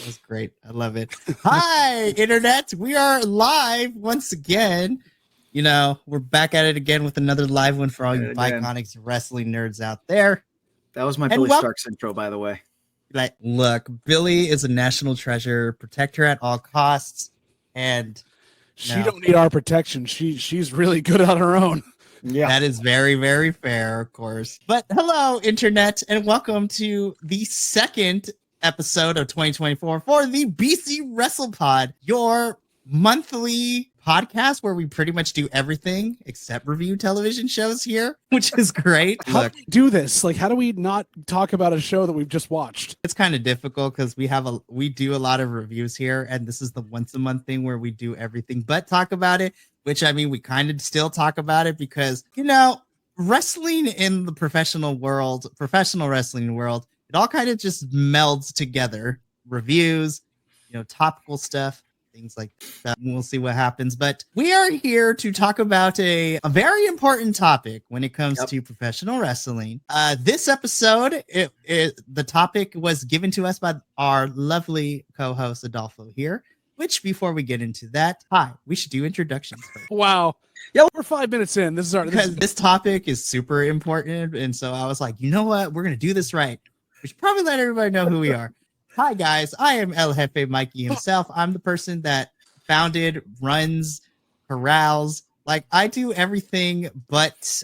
was great. I love it. Hi, Internet. We are live once again. You know, we're back at it again with another live one for all you Bi-Conics wrestling nerds out there. That was my Billy Starks intro, by the way. Like, look, Billy is a national treasure. Protect her at all costs. And she don't need our protection. She's really good on her own. Yeah, that is very, very fair, of course. But hello, Internet, and welcome to the second episode of 2024 for the BC Wrestle Pod, your monthly podcast where we pretty much do everything except review television shows here, which is great. How do we do this? Like, how do we not talk about a show that we've just watched? It's kind of difficult because we do a lot of reviews here, and this is the once a month thing where we do everything but talk about it. Which, I mean, we kind of still talk about it because, you know, wrestling in the professional wrestling world, it all kind of just melds together. Reviews, you know, topical stuff, things like that. We'll see what happens. But we are here to talk about a very important topic when it comes to professional wrestling. This episode, the topic was given to us by our lovely co-host, Adolfo here. Which, before we get into that, we should do introductions first. Wow. Yeah, we're 5 minutes in. This topic is super important. And so I was like, you know what? We're going to do this right. We should probably let everybody know who we are. Hi, guys. I am El Jefe Mikey himself. I'm the person that founded, runs, corrals. Like, I do everything but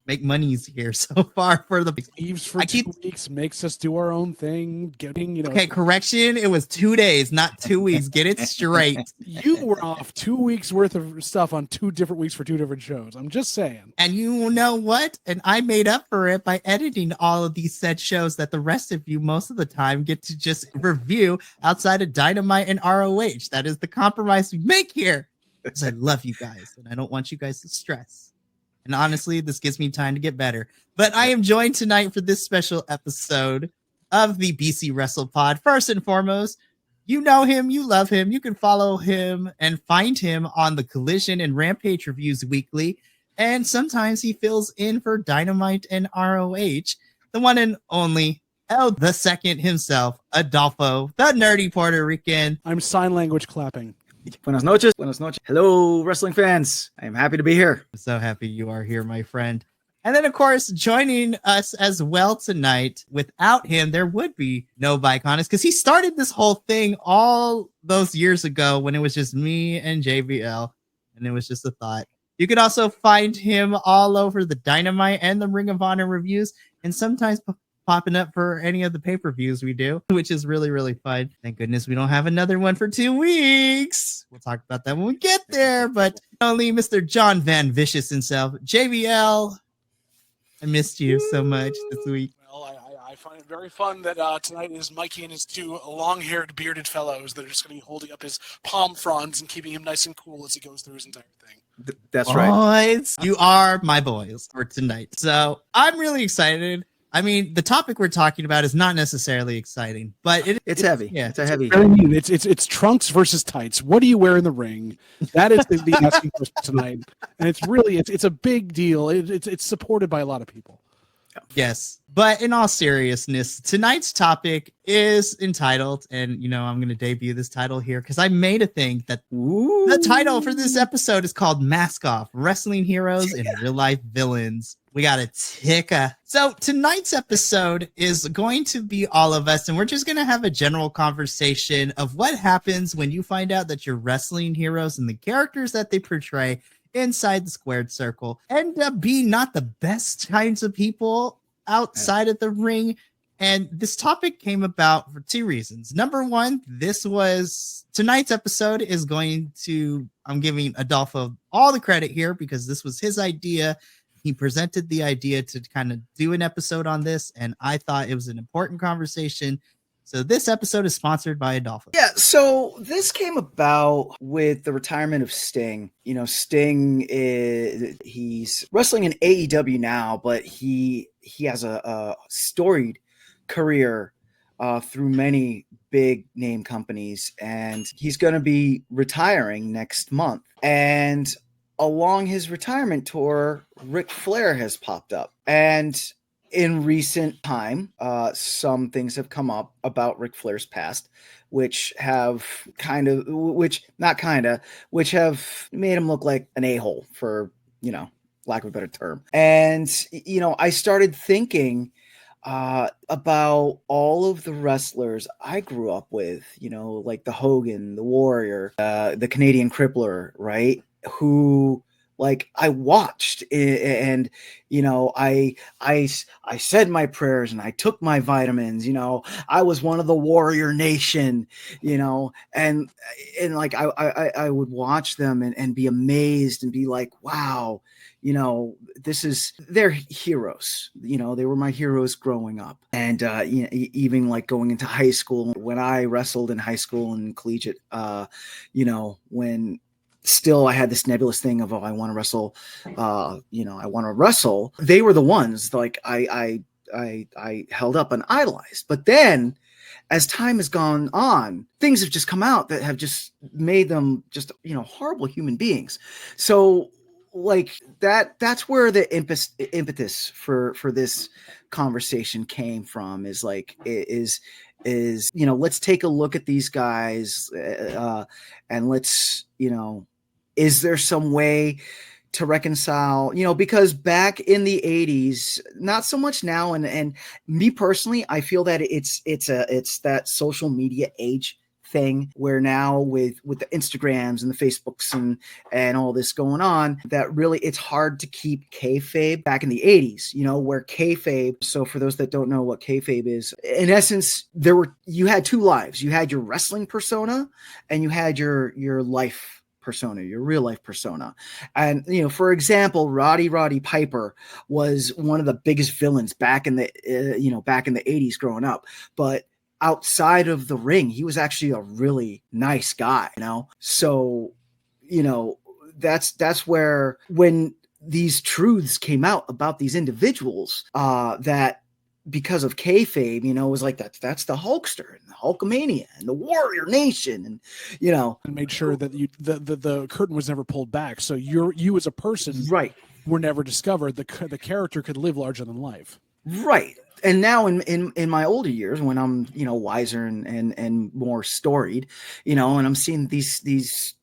make monies here so far for the leaves for 2 weeks, makes us do our own thing. Okay, correction. It was 2 days, not 2 weeks. Get it straight. You were off 2 weeks worth of stuff on 2 different weeks for 2 different shows. I'm just saying. And you know what? And I made up for it by editing all of these said shows that the rest of you most of the time get to just review outside of Dynamite and ROH. That is the compromise we make here. Because I love you guys and I don't want you guys to stress. And honestly, this gives me time to get better. But I am joined tonight for this special episode of the BC Wrestle Pod. First and foremost, you know him, you love him. You can follow him and find him on the Collision and Rampage reviews weekly. And sometimes he fills in for Dynamite and ROH. The one and only El the Second himself, Adolfo, the nerdy Puerto Rican. I'm sign language clapping. Buenas noches. Buenas noches. Hello, wrestling fans. I am happy to be here. I'm so happy you are here, my friend. And then, of course, joining us as well tonight. Without him, there would be no Bi-Conics because he started this whole thing all those years ago when it was just me and JBL. And it was just a thought. You could also find him all over the Dynamite and the Ring of Honor reviews and sometimes popping up for any of the pay-per-views we do, which is really, really fun. Thank goodness we don't have another one for 2 weeks. We'll talk about that when we get there, but only Mr. John Van Vicious himself. JBL, I missed you so much this week. Well, I find it very fun that tonight is Mikey and his 2 long-haired, bearded fellows that are just going to be holding up his palm fronds and keeping him nice and cool as he goes through his entire thing. That's right. Boys, you are my boys for tonight. So I'm really excited. I mean, the topic we're talking about is not necessarily exciting, but it's heavy. Yeah, it's a heavy. It's trunks versus tights. What do you wear in the ring? That is the asking question tonight, and it's a big deal. It's supported by a lot of people. Yes, but in all seriousness, tonight's topic is entitled, and you know I'm going to debut this title here because I made a thing that the title for this episode is called "Mask Off: Wrestling Heroes and Real Life Villains." We got a ticker. So tonight's episode is going to be all of us, and we're just going to have a general conversation of what happens when you find out that your wrestling heroes and the characters that they portray inside the squared circle end up being not the best kinds of people outside of the ring. And this topic came about for 2 reasons. Number one, tonight's episode is I'm giving Adolfo all the credit here because this was his idea. He presented the idea to kind of do an episode on this, and I thought it was an important conversation. So this episode is sponsored by Adolfo. Yeah, so this came about with the retirement of Sting. You know, Sting he's wrestling in AEW now, but he has a storied career through many big name companies, and he's going to be retiring next month. And along his retirement tour, Ric Flair has popped up. And in recent time, some things have come up about Ric Flair's past, which have which have made him look like an a-hole, for, lack of a better term. And, I started thinking about all of the wrestlers I grew up with, like the Hogan, the Warrior, the Canadian Crippler, right? Who, like, I watched, and I said my prayers and I took my vitamins. I was one of the Warrior Nation. And like I would watch them and be amazed and be like, wow. They're heroes. They were my heroes growing up. And, even like going into high school, when I wrestled in high school and collegiate, when still I had this nebulous thing of, I want to wrestle, I want to wrestle. They were the ones like I held up and idolized. But then as time has gone on, things have just come out that have just made them just, horrible human beings. So, like that's where the impetus for this conversation came from, is let's take a look at these guys, and let's, is there some way to reconcile, because back in the 80s, not so much now. And me personally, I feel that it's that social media age thing, where now with the Instagrams and the Facebooks and all this going on, that really it's hard to keep kayfabe. Back in the 80s, where kayfabe, so for those that don't know what kayfabe is, in essence, you had two lives. You had your wrestling persona and you had your life persona, your real life persona. And, for example, Roddy Piper was one of the biggest villains back in the 80s growing up. But outside of the ring, he was actually a really nice guy, So, that's where, when these truths came out about these individuals, that because of kayfabe, it was like that's the Hulkster and the Hulkamania and the Warrior Nation, and and made sure that the curtain was never pulled back, so you as a person, right, were never discovered. The character could live larger than life, right. And now in my older years, when I'm, wiser and more storied, and I'm seeing these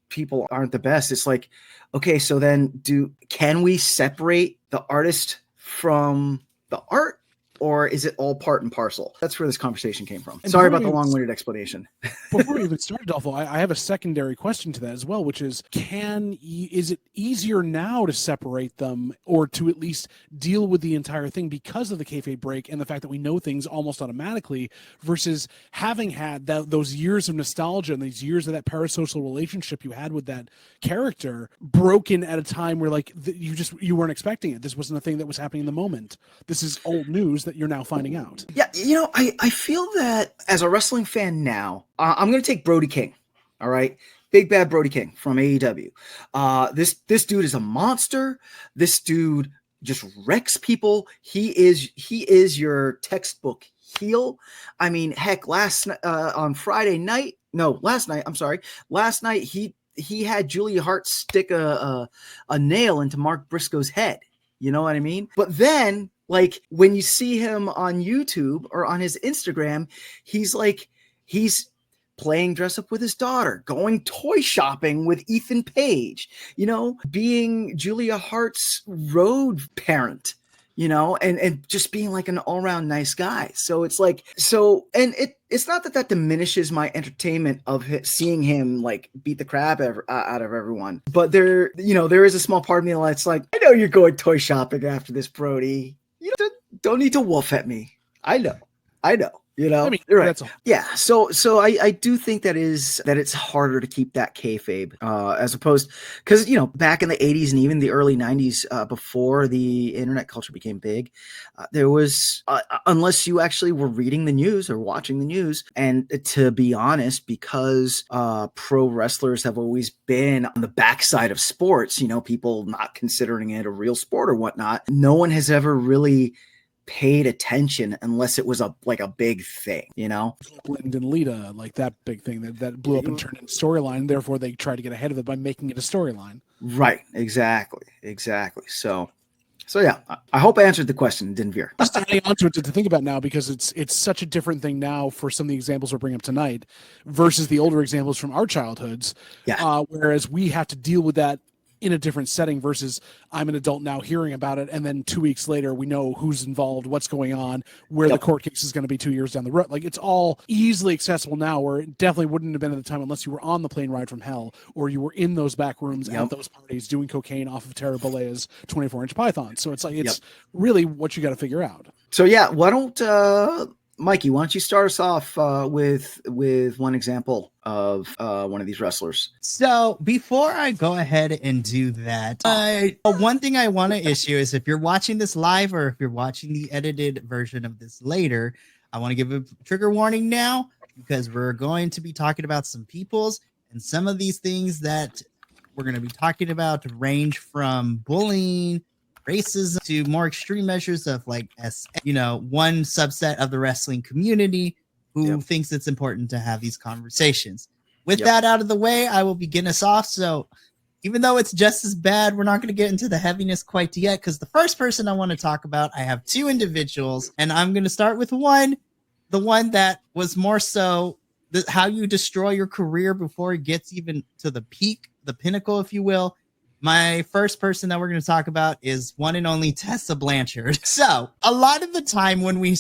people aren't the best, it's like, okay, so then can we separate the artist from the art? Or is it all part and parcel? That's where this conversation came from. And sorry about the long-winded explanation. Before we even started, Dolpho, I have a secondary question to that as well, which is, is it easier now to separate them, or to at least deal with the entire thing because of the kayfabe break and the fact that we know things almost automatically, versus having had those years of nostalgia and these years of that parasocial relationship you had with that character broken at a time where, like, you weren't expecting it. This wasn't a thing that was happening in the moment. This is old news that you're now finding out. Yeah, I feel that as a wrestling fan now, I'm going to take Brody King. All right. Big Bad Brody King from AEW. This dude is a monster. This dude just wrecks people. He is your textbook heel. I mean, heck, last night, he had Julia Hart stick a nail into Mark Briscoe's head. You know what I mean? But then, like, when you see him on YouTube or on his Instagram, he's playing dress up with his daughter, going toy shopping with Ethan Page, being Julia Hart's road parent, and just being like an all-around nice guy. So it's like, and it's not that diminishes my entertainment of seeing him like beat the crap out of everyone. But there is a small part of me that's like, I know you're going toy shopping after this, Brody. You don't need to wolf at me. I know. I mean, right. That's all. Yeah. So I do think that it's harder to keep that kayfabe, as opposed, because, back in the 80s and even the early 90s, before the internet culture became big, there was, unless you actually were reading the news or watching the news, and to be honest, because pro wrestlers have always been on the backside of sports, people not considering it a real sport or whatnot, no one has ever really paid attention unless it was a big thing, Blind and Lita, like that big thing that blew up and turned into storyline. Therefore, they tried to get ahead of it by making it a storyline. Right. Exactly. So, So yeah, I hope I answered the question. Didn't veer. Just adding on to it to think about now, because it's such a different thing now for some of the examples we're bringing up tonight versus the older examples from our childhoods. Yeah. Whereas we have to deal with that in a different setting versus I'm an adult now hearing about it, and then 2 weeks later we know who's involved, what's going on, where the court case is going to be 2 years down the road. Like, it's all easily accessible now, where it definitely wouldn't have been at the time unless you were on the plane ride from hell or you were in those back rooms at those parties doing cocaine off of Tara Bolea's 24-inch python. So it's like, it's really what you got to figure out. So yeah, why don't Mikey, why don't you start us off with one example of one of these wrestlers? So before I go ahead and do that, one thing I want to issue is, if you're watching this live or if you're watching the edited version of this later, I want to give a trigger warning now, because we're going to be talking about some peoples, and some of these things that we're going to be talking about range from bullying, racism, to more extreme measures of like, one subset of the wrestling community who thinks it's important to have these conversations. With that out of the way, I will begin us off. So even though it's just as bad, we're not going to get into the heaviness quite yet, because the first person I want to talk about, I have two individuals, and I'm going to start with the one that was more so how you destroy your career before it gets even to the peak, the pinnacle, if you will. My first person that we're going to talk about is one and only Tessa Blanchard. So a lot of the time when we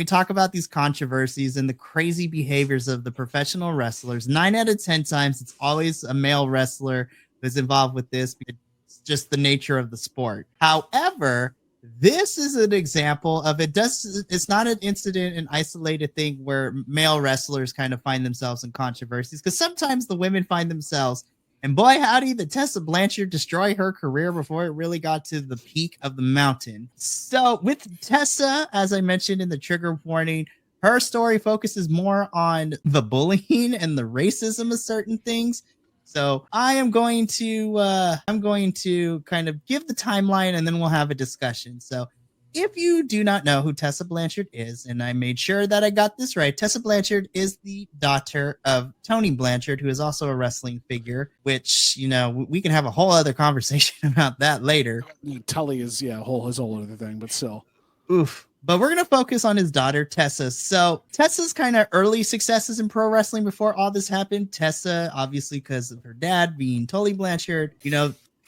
talk about these controversies and the crazy behaviors of the professional wrestlers, 9 out of 10 times, it's always a male wrestler who's involved with this. It's just the nature of the sport. However, this is an example of it's not an incident, an isolated thing where male wrestlers kind of find themselves in controversies, because sometimes the women find themselves. And boy, howdy, did Tessa Blanchard destroy her career before it really got to the peak of the mountain. So with Tessa, as I mentioned in the trigger warning, her story focuses more on the bullying and the racism of certain things. So I'm going to kind of give the timeline, and then we'll have a discussion. So if you do not know who Tessa Blanchard is, and I made sure that I got this right, Tessa Blanchard is the daughter of Tony Blanchard, who is also a wrestling figure, which, we can have a whole other conversation about that later. Tully is, his whole other thing, but still. Oof. But we're going to focus on his daughter, Tessa. So Tessa's kind of early successes in pro wrestling before all this happened. Tessa, obviously, because of her dad being Tully Blanchard,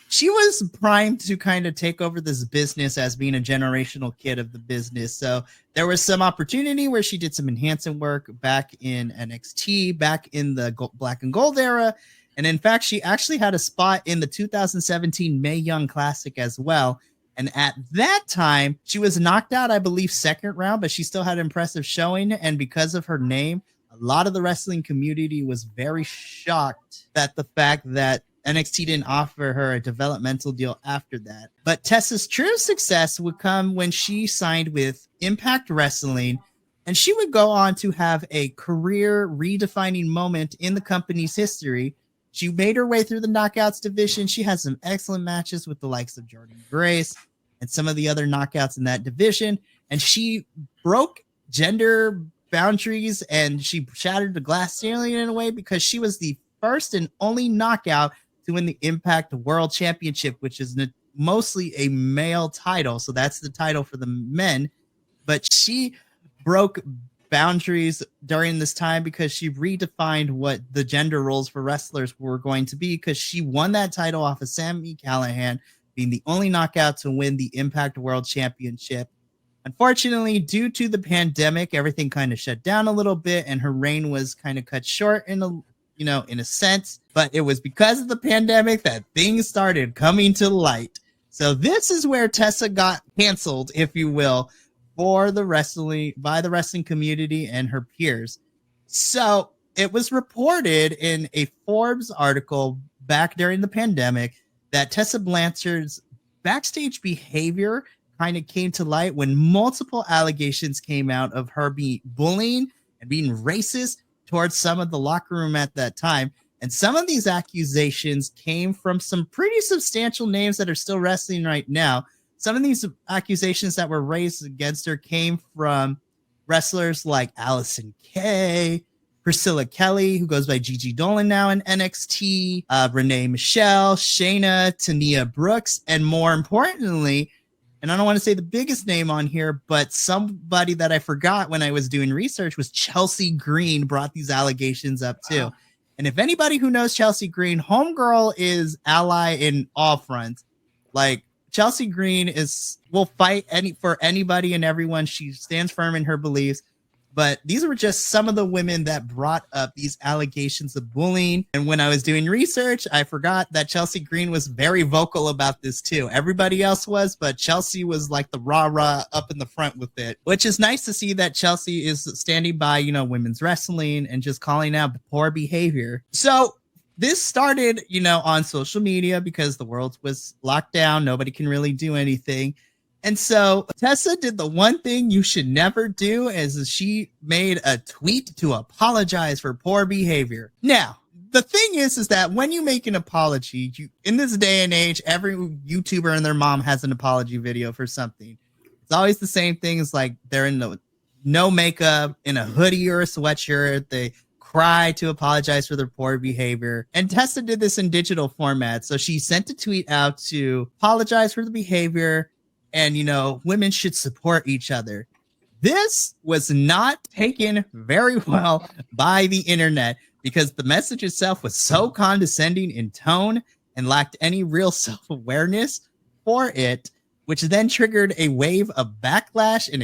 she was primed to kind of take over this business as being a generational kid of the business. So there was some opportunity where she did some enhancement work back in NXT, back in the Black and Gold era. And in fact, she actually had a spot in the 2017 Mae Young Classic as well. And at that time, she was knocked out, I believe, second round, but she still had an impressive showing. And because of her name, a lot of the wrestling community was very shocked at the fact that NXT didn't offer her a developmental deal after that. But Tessa's true success would come when she signed with Impact Wrestling, and she would go on to have a career redefining moment in the company's history. She made her way through the Knockouts division. She had some excellent matches with the likes of Jordan Grace and some of the other knockouts in that division. And she broke gender boundaries, and she shattered the glass ceiling in a way, because she was the first and only knockout to win the Impact World Championship, which is mostly a male title. So that's the title for the men. But she broke boundaries during this time because she redefined what the gender roles for wrestlers were going to be, because she won that title off of Sami Callihan, being the only knockout to win the Impact World Championship. Unfortunately, due to the pandemic, everything kind of shut down a little bit, and her reign was kind of cut short in a sense. But it was because of the pandemic that things started coming to light. So this is where Tessa got canceled, if you will, by the wrestling community and her peers. So it was reported in a Forbes article back during the pandemic that Tessa Blanchard's backstage behavior kind of came to light when multiple allegations came out of her being bullying and being racist towards some of the locker room at that time. And some of these accusations came from some pretty substantial names that are still wrestling right now. Some of these accusations that were raised against her came from wrestlers like Allison Kay, Priscilla Kelly, who goes by Gigi Dolan now in NXT, Renee Michelle, Shayna, Tania Brooks, and more importantly, and I don't want to say the biggest name on here, but somebody that I forgot when I was doing research was Chelsea Green brought these allegations up too. Wow. And if anybody who knows Chelsea Green, homegirl is ally in all fronts. Like Chelsea Green will fight for anybody and everyone. She stands firm in her beliefs. But these were just some of the women that brought up these allegations of bullying. And when I was doing research, I forgot that Chelsea Green was very vocal about this too. Everybody else was, but Chelsea was like the rah-rah up in the front with it, which is nice to see that Chelsea is standing by, women's wrestling and just calling out poor behavior. So this started, on social media because the world was locked down. Nobody can really do anything. And so Tessa did the one thing you should never do, is she made a tweet to apologize for poor behavior. Now, the thing is that when you make an apology, in this day and age, every YouTuber and their mom has an apology video for something. It's always the same thing. It's like they're in no makeup, in a hoodie or a sweatshirt. They cry to apologize for their poor behavior. And Tessa did this in digital format. So she sent a tweet out to apologize for the behavior. And, women should support each other. This was not taken very well by the internet because the message itself was so condescending in tone and lacked any real self-awareness for it, which then triggered a wave of backlash and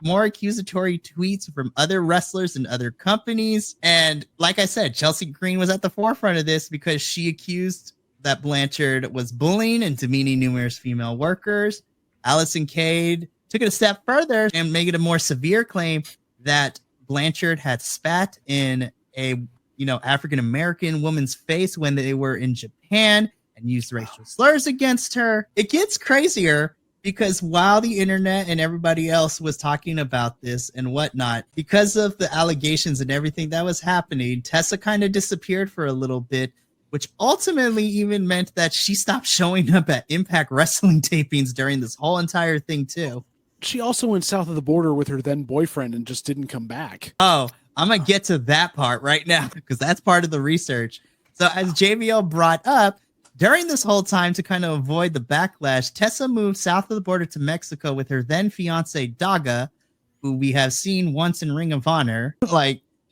more accusatory tweets from other wrestlers and other companies. And like I said, Chelsea Green was at the forefront of this because she accused that Blanchard was bullying and demeaning numerous female workers. Allison Cade took it a step further and made it a more severe claim that Blanchard had spat in a, African-American woman's face when they were in Japan and used racial slurs against her. It gets crazier because while the internet and everybody else was talking about this and whatnot, because of the allegations and everything that was happening, Tessa kind of disappeared for a little bit, which ultimately even meant that she stopped showing up at Impact Wrestling tapings during this whole entire thing too. She also went south of the border with her then boyfriend and just didn't come back. Oh, I'm going to get to that part right now because that's part of the research. So as JVL brought up, during this whole time to kind of avoid the backlash, Tessa moved south of the border to Mexico with her then fiance Daga, who we have seen once in Ring of Honor,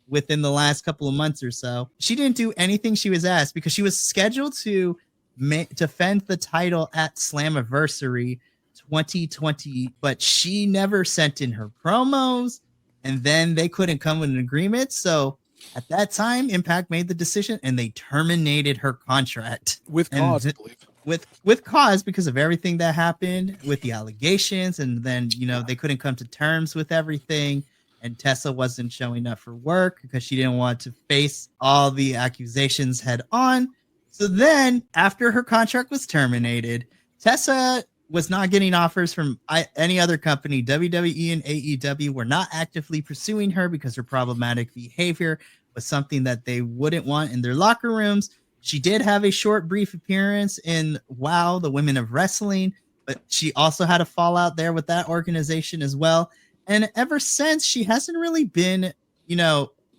within the last couple of months or so. She didn't do anything she was asked because she was scheduled to defend the title at Slammiversary 2020, but she never sent in her promos, and then they couldn't come with an agreement. So at that time, Impact made the decision and they terminated her contract. With cause, I believe. With cause because of everything that happened with the allegations, and then, they couldn't come to terms with everything. And Tessa wasn't showing up for work because she didn't want to face all the accusations head on. So then, after her contract was terminated, Tessa was not getting offers from any other company. WWE and AEW were not actively pursuing her because her problematic behavior was something that they wouldn't want in their locker rooms. She did have a short, brief appearance in WOW, the Women of Wrestling, but she also had a fallout there with that organization as well. And ever since, she hasn't really been,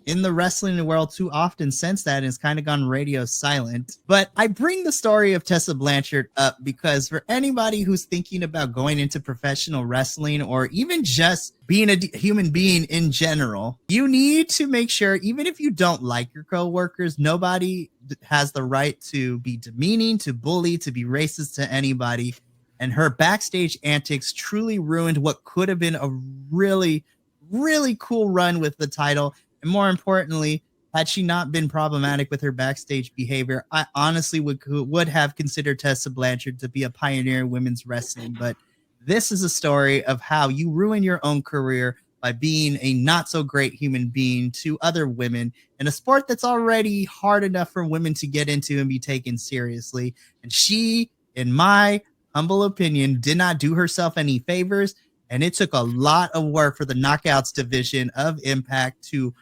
in the wrestling world too often since that, and has kind of gone radio silent. But I bring the story of Tessa Blanchard up because for anybody who's thinking about going into professional wrestling or even just being a human being in general, you need to make sure, even if you don't like your coworkers, nobody has the right to be demeaning, to bully, to be racist to anybody. And her backstage antics truly ruined what could have been a really, really cool run with the title. And more importantly, had she not been problematic with her backstage behavior, I honestly would have considered Tessa Blanchard to be a pioneer in women's wrestling. But this is a story of how you ruin your own career by being a not so great human being to other women in a sport that's already hard enough for women to get into and be taken seriously. And she, in my humble opinion, did not do herself any favors, and it took a lot of work for the Knockouts division of Impact to,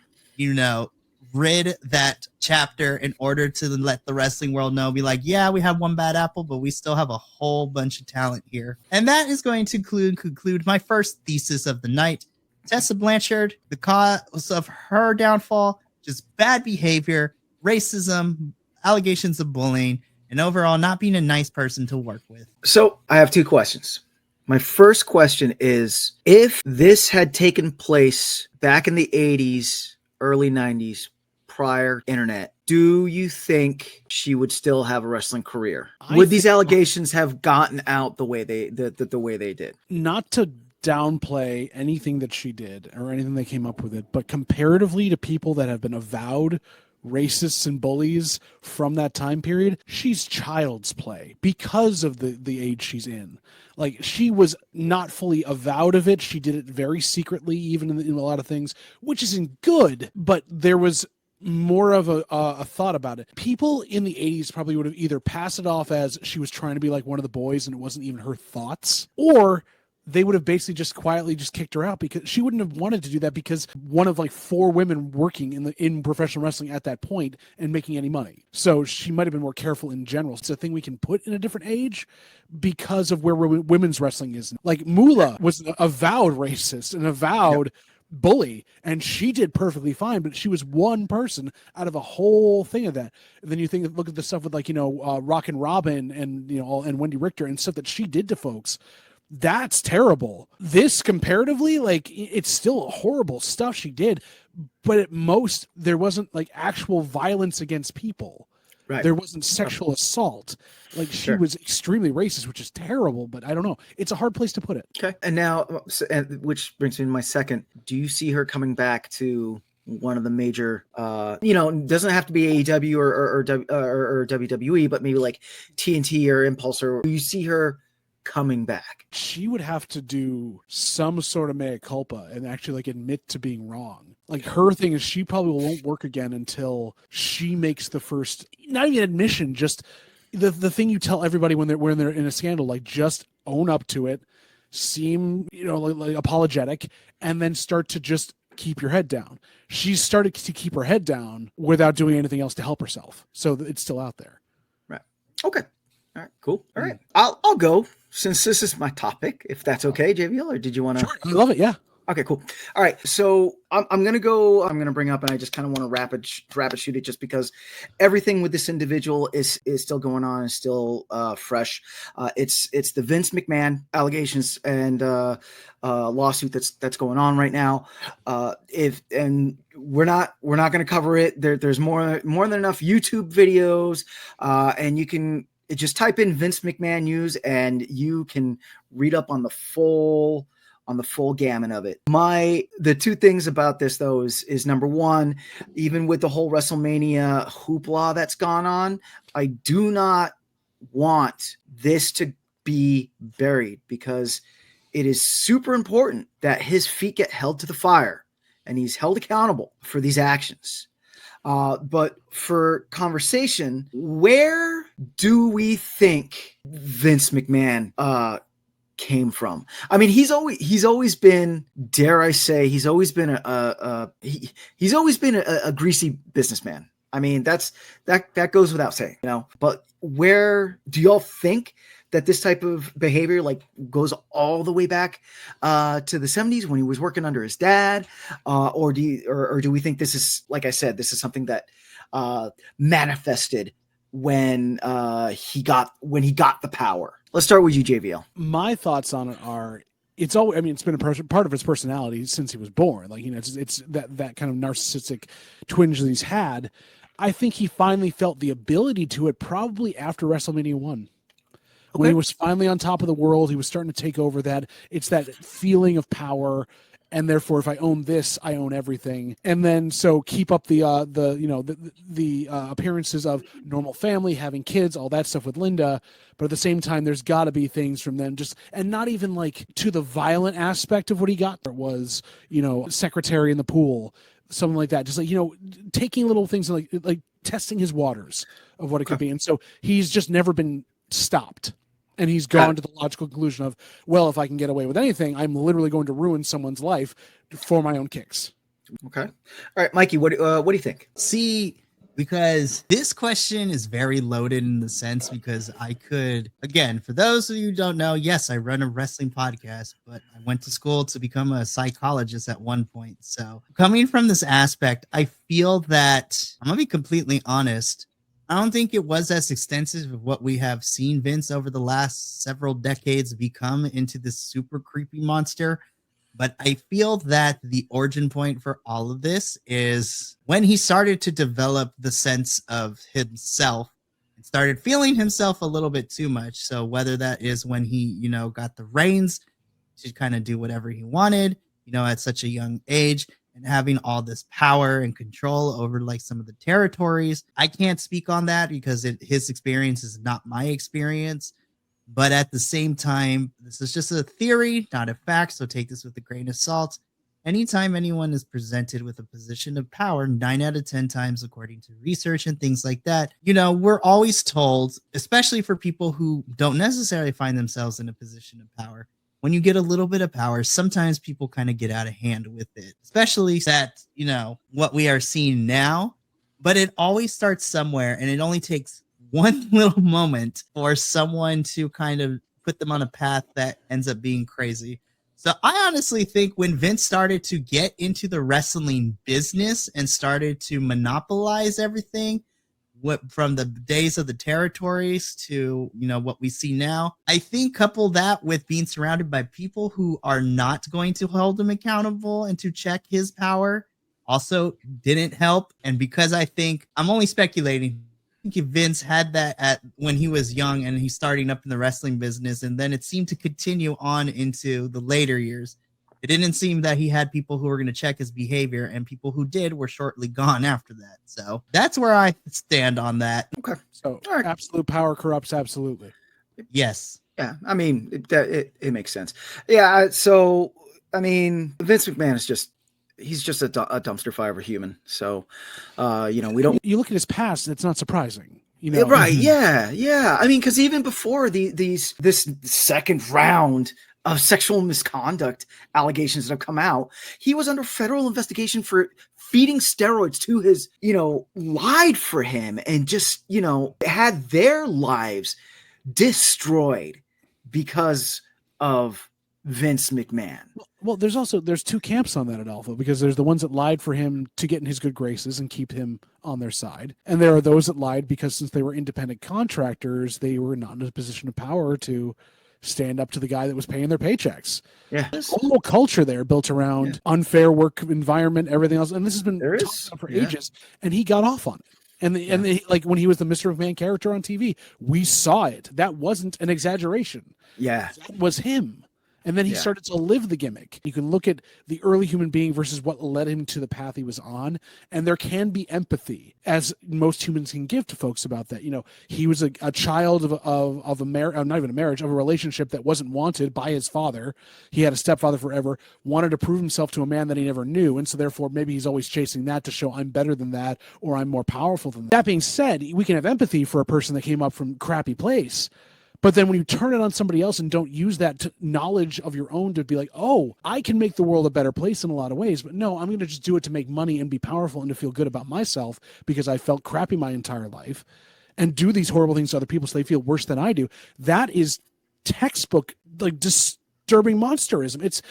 rid that chapter in order to let the wrestling world know, be like, yeah, we have one bad apple, but we still have a whole bunch of talent here. And that is going to conclude my first thesis of the night. Tessa Blanchard, the cause of her downfall, just bad behavior, racism, allegations of bullying, and overall not being a nice person to work with. So I have two questions. My first question is, if this had taken place back in the 80s, early 90s, prior internet, do you think she would still have a wrestling career? Would these allegations have gotten out the way they did? Not to downplay anything that she did or anything that came up with it, but comparatively to people that have been avowed racists and bullies from that time period, she's child's play because of the age she's in. Like, she was not fully avowed of it. She did it very secretly, even in a lot of things, which isn't good, but there was more of a thought about it. People in the 80s probably would have either passed it off as she was trying to be like one of the boys and it wasn't even her thoughts, or they would have basically just quietly just kicked her out, because she wouldn't have wanted to do that, because one of like 4 women working in professional wrestling at that point and making any money. So she might have been more careful in general. It's a thing we can put in a different age because of where women's wrestling is. Like, Moolah was an avowed racist, an avowed bully, and she did perfectly fine, but she was one person out of a whole thing of that. And then you look at the stuff with, like, Rockin' Robin and and Wendy Richter and stuff that she did to folks. That's terrible. This, comparatively, like, it's still horrible stuff she did, but at most there wasn't like actual violence against people. Right. There wasn't sexual assault. Like, she was extremely racist, which is terrible, but I don't know. It's a hard place to put it. Okay. And now, which brings me to my second. Do you see her coming back to one of the major, doesn't have to be AEW or WWE, but maybe like TNT or Impulse, or do you see her coming back? She would have to do some sort of mea culpa and actually like admit to being wrong. Like, her thing is, she probably won't work again until she makes the first, not even admission, just the thing you tell everybody when they're in a scandal, like, just own up to it, seem like apologetic, and then start to just keep your head down. She's started to keep her head down without doing anything else to help herself, so it's still out there. Right. Okay. All right. Cool. All right. I'll go, since this is my topic, if that's okay, JVL, or did you want to? Sure. I love it. Yeah. Okay, cool. All right. So I'm going to bring up, and I just kind of want to rapid shoot it, just because everything with this individual is still going on and still fresh. It's the Vince McMahon allegations and lawsuit that's going on right now. We're not going to cover it. There's more than enough YouTube videos, and you can just type in Vince McMahon news and you can read up on the full gamut of it. The two things about this, though, is number one, even with the whole WrestleMania hoopla that's gone on, I do not want this to be buried, because it is super important that his feet get held to the fire and he's held accountable for these actions. But for conversation, where do we think Vince McMahon came from? I mean, he's always been, dare I say, he's always been a greasy businessman. I mean, that goes without saying, But where do y'all think that this type of behavior like goes all the way back to the 70s when he was working under his dad, or do we think this is, like I said, this is something that manifested when he got the power? Let's start with you, JVL. My thoughts on it are, it's been a part of his personality since he was born. Like, it's that kind of narcissistic twinge that he's had. I think he finally felt the ability to it probably after WrestleMania 1. Okay. When he was finally on top of the world, he was starting to take over that. It's that feeling of power, and therefore, if I own this, I own everything. And then, so keep up the appearances of normal family, having kids, all that stuff with Linda. But at the same time, there's got to be things from them, and not even like to the violent aspect of what he got. There was, secretary in the pool, something like that. Just like, taking little things like testing his waters of what it could be. And so he's just never been stopped. And he's gone to the logical conclusion of, well, if I can get away with anything, I'm literally going to ruin someone's life for my own kicks. Okay. All right, Mikey, what do you think? See, because this question is very loaded in the sense, because I could, again, for those of you who don't know, yes, I run a wrestling podcast, but I went to school to become a psychologist at one point. So coming from this aspect, I feel that, I'm going to be completely honest, I don't think it was as extensive of what we have seen Vince over the last several decades become into this super creepy monster. But I feel that the origin point for all of this is when he started to develop the sense of himself and started feeling himself a little bit too much. So whether that is when he, got the reins to kind of do whatever he wanted, at such a young age, and having all this power and control over like some of the territories. I can't speak on that because his experience is not my experience. But at the same time, this is just a theory, not a fact. So take this with a grain of salt. Anytime anyone is presented with a position of power, 9 out of 10 times, according to research and things like that, we're always told, especially for people who don't necessarily find themselves in a position of power, when you get a little bit of power, sometimes people kind of get out of hand with it, especially that, what we are seeing now. But it always starts somewhere, and it only takes one little moment for someone to kind of put them on a path that ends up being crazy. So I honestly think when Vince started to get into the wrestling business and started to monopolize everything, from the days of the territories to, what we see now, I think couple that with being surrounded by people who are not going to hold him accountable and to check his power also didn't help. And because I think, I'm only speculating, I think if Vince had that when he was young and he's starting up in the wrestling business, and then it seemed to continue on into the later years, it didn't seem that he had people who were going to check his behavior, and people wwho did were shortly gone after that. So that's where I stand on that. Okay. So right. Absolute power corrupts absolutely. Yes. Yeah. I mean, it makes sense. Yeah. So, I mean, Vince McMahon is he's just a dumpster fire of a human. So, we don't. You look at his past, it's not surprising. Right. Yeah. Yeah. I mean, because even before this second round of sexual misconduct allegations that have come out, he was under federal investigation for feeding steroids to his, lied for him and just, had their lives destroyed because of Vince McMahon. Well, there's two camps on that at Alpha, because there's the ones that lied for him to get in his good graces and keep him on their side. And there are those that lied because since they were independent contractors, they were not in a position of power to stand up to the guy that was paying their paychecks. Yeah. There's a whole culture there built around unfair work environment, everything else. And this has been talked about for ages, and he got off on it. And like when he was the Mr. McMahon character on TV, we saw it. That wasn't an exaggeration. Yeah. That was him. And then he started to live the gimmick. You can look at the early human being versus what led him to the path he was on. And there can be empathy, as most humans can give to folks about that. He was a child of a marriage, not even a marriage, of a relationship that wasn't wanted by his father. He had a stepfather forever, wanted to prove himself to a man that he never knew. And so therefore, maybe he's always chasing that to show I'm better than that, or I'm more powerful than that. That being said, we can have empathy for a person that came up from a crappy place. But then when you turn it on somebody else and don't use that knowledge of your own to be like, oh, I can make the world a better place in a lot of ways, but no, I'm going to just do it to make money and be powerful and to feel good about myself because I felt crappy my entire life, and do these horrible things to other people so they feel worse than I do. That is textbook, like, disturbing monsterism. It's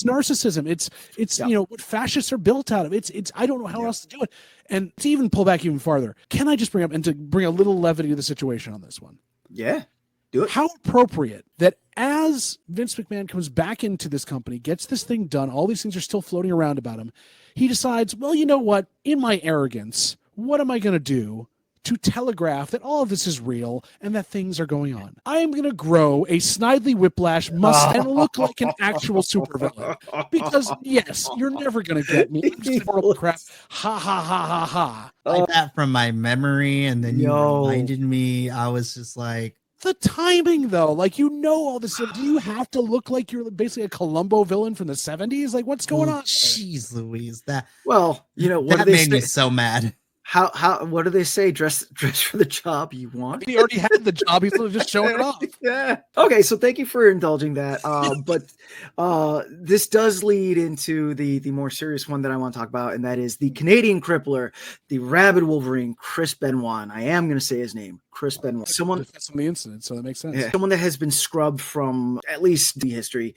narcissism. It's what fascists are built out of. It's I don't know how else to do it. And to even pull back even farther, can I just bring up, and to bring a little levity to the situation on this one? Yeah. Do it. How appropriate that as Vince McMahon comes back into this company, gets this thing done, all these things are still floating around about him, he decides, well, you know what? In my arrogance, what am I going to do to telegraph that all of this is real and that things are going on? I am going to grow a snidely whiplash mustache and look like an actual supervillain. Because, yes, you're never going to get me. I'm just horrible crap. Ha, ha, ha, ha, ha. Like that from my memory, and then you reminded me. I was just like, the timing, though, like, all this stuff. Do you have to look like you're basically a Columbo villain from the 70s? Like, what's going on? Jeez Louise, what that made me so mad. How what do they say? Dress for the job you want. He already had the job. He's just showing it off. Yeah. Okay. So thank you for indulging that. But this does lead into the more serious one that I want to talk about, and that is the Canadian crippler, the rabid Wolverine, Chris Benoit. I am going to say his name, Chris Benoit, someone from the incident, so that makes sense. Yeah, someone that has been scrubbed from at least the history,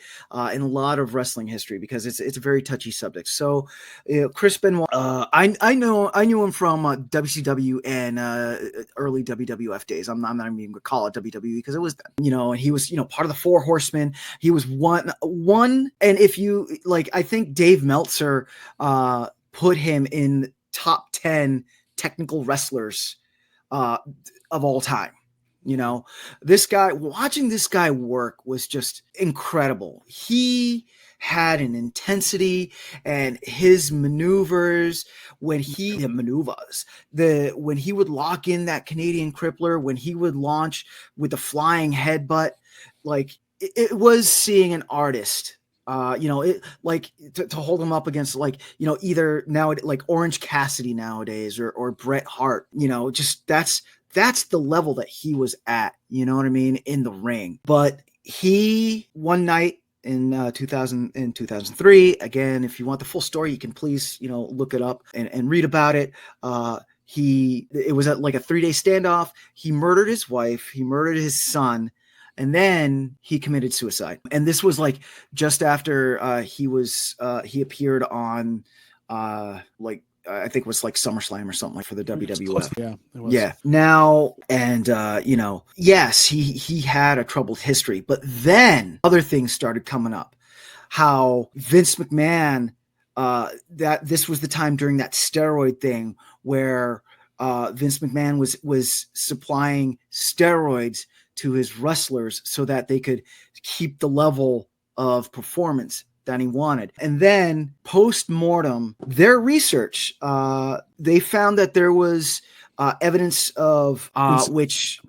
in a lot of wrestling history, because it's a very touchy subject. So, Chris Benoit, I knew him from WCW and early WWF days. I'm not even gonna call it WWE because it was, and he was, part of the Four Horsemen. He was one, and if you like, I think Dave Meltzer put him in top 10 technical wrestlers of all time. This guy, watching this guy work was just incredible. He had an intensity, and his maneuvers, when he would lock in that Canadian crippler, when he would launch with the flying headbutt, like it was seeing an artist. To hold him up against, either now like Orange Cassidy nowadays or Bret Hart, just that's the level that he was at, you know what I mean, in the ring. But he, one night in 2003, again, if you want the full story, you can please, look it up and read about it. It was like a 3-day standoff. He murdered his wife, he murdered his son, and then he committed suicide. And this was like just after he appeared on I think it was like SummerSlam or something, like for the WWF. Yeah, it was. Yeah. Now, and yes, he had a troubled history, but then other things started coming up. How Vince McMahon, that this was the time during that steroid thing where Vince McMahon was supplying steroids to his wrestlers so that they could keep the level of performance that he wanted. And then post-mortem, their research, they found that there was evidence of which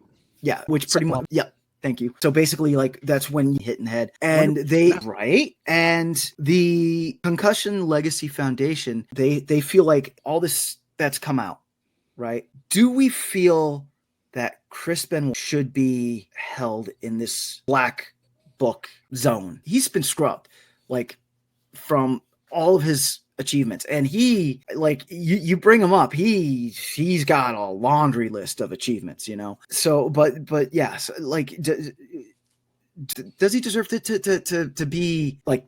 pretty much, yeah, thank you. So basically, like, that's when you hit in the head. And and the Concussion Legacy Foundation, they feel like all this that's come out, right? Do we feel that Chris Benoit should be held in this black book zone? He's been scrubbed, like, from all of his achievements, and he, like, you bring him up, he's got a laundry list of achievements, so but yes, like, does he deserve to be, like,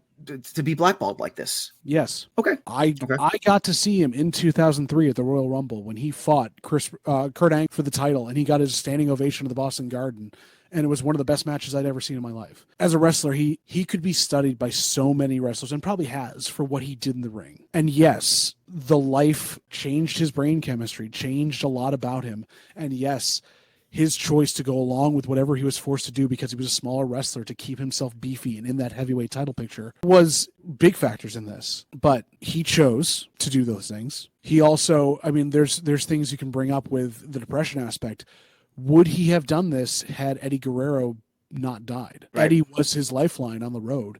to be blackballed like this? Yes. Okay. I got to see him in 2003 at the Royal Rumble when he fought Kurt Angle for the title, and he got his standing ovation at the Boston Garden. And it was one of the best matches I'd ever seen in my life. As a wrestler, he could be studied by so many wrestlers, and probably has, for what he did in the ring. And yes, the life changed his brain chemistry, changed a lot about him. And yes, his choice to go along with whatever he was forced to do because he was a smaller wrestler to keep himself beefy and in that heavyweight title picture was big factors in this. But he chose to do those things. He also, I mean, there's things you can bring up with the depression aspect. Would he have done this had Eddie Guerrero not died? Right. Eddie was his lifeline on the road.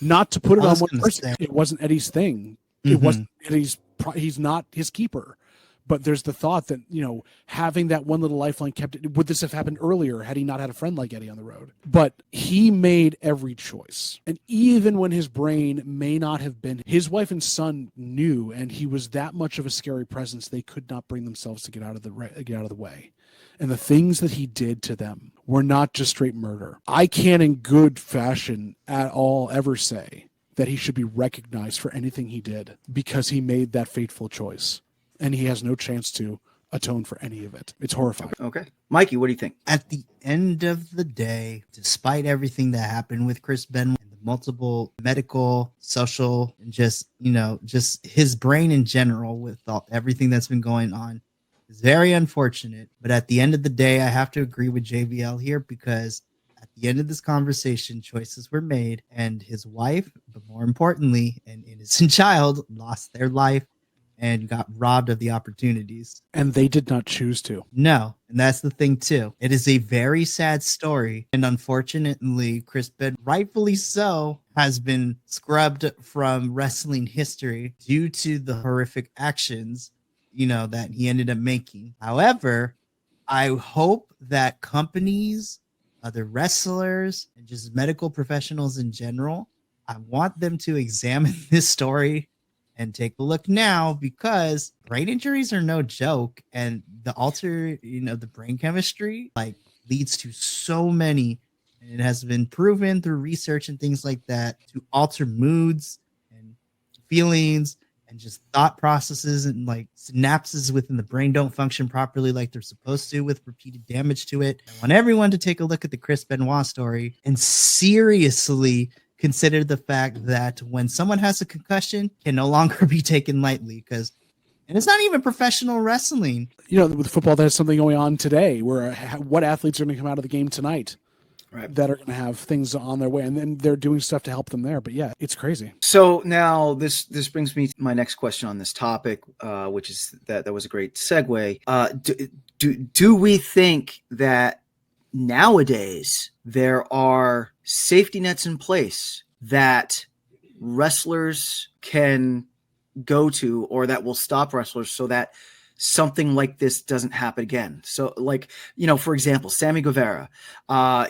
Not to put it on one person. It wasn't Eddie's thing. It wasn't Eddie's. He's not his keeper. But there's the thought that, having that one little lifeline kept it. Would this have happened earlier had he not had a friend like Eddie on the road? But he made every choice. And even when his brain may not have been, his wife and son knew, and he was that much of a scary presence, they could not bring themselves to get out of the way. And the things that he did to them were not just straight murder. I can't in good fashion at all ever say that he should be recognized for anything he did because he made that fateful choice. And he has no chance to atone for any of it. It's horrifying. Okay. Mikey, what do you think? At the end of the day, despite everything that happened with Chris Benoit, and the multiple medical, social, and just his brain in general with everything that's been going on, is very unfortunate. But at the end of the day, I have to agree with JVL here, because at the end of this conversation, choices were made, and his wife, but more importantly, an innocent child, lost their life and got robbed of the opportunities. And they did not choose to. No. And that's the thing too. It is a very sad story. And unfortunately, Chris Benoit, rightfully so, has been scrubbed from wrestling history due to the horrific actions, that he ended up making. However, I hope that companies, other wrestlers, and just medical professionals in general, I want them to examine this story and take a look now, because brain injuries are no joke, and the brain chemistry like leads to so many, and it has been proven through research and things like that to alter moods and feelings and just thought processes, and like synapses within the brain don't function properly like they're supposed to with repeated damage to it. I want everyone to take a look at the Chris Benoit story and seriously consider the fact that when someone has a concussion, can no longer be taken lightly, and it's not even professional wrestling. With football, there's something going on today where what athletes are going to come out of the game tonight that are going to have things on their way, and then they're doing stuff to help them there. But yeah, it's crazy. So now this brings me to my next question on this topic, which is that was a great segue. Do we think that nowadays there are safety nets in place that wrestlers can go to, or that will stop wrestlers so that something like this doesn't happen again? So like, for example, Sammy Guevara,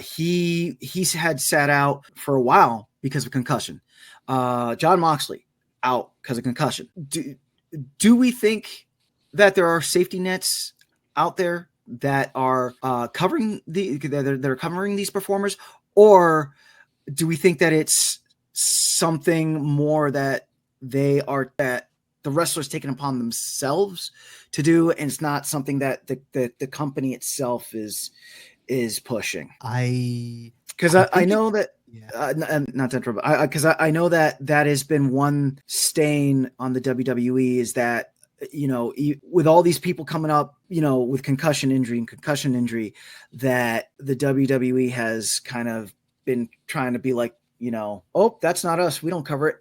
he's had sat out for a while because of concussion. John Moxley out because of concussion. Do we think that there are safety nets out there that are covering these performers, or do we think that it's something more that that the wrestlers taken upon themselves to do, and it's not something that the company itself is pushing? Because I know that, not to interrupt, because I know that has been one stain on the WWE, is that, with all these people coming up, with concussion injury, that the WWE has kind of been trying to be like, oh, that's not us, we don't cover it,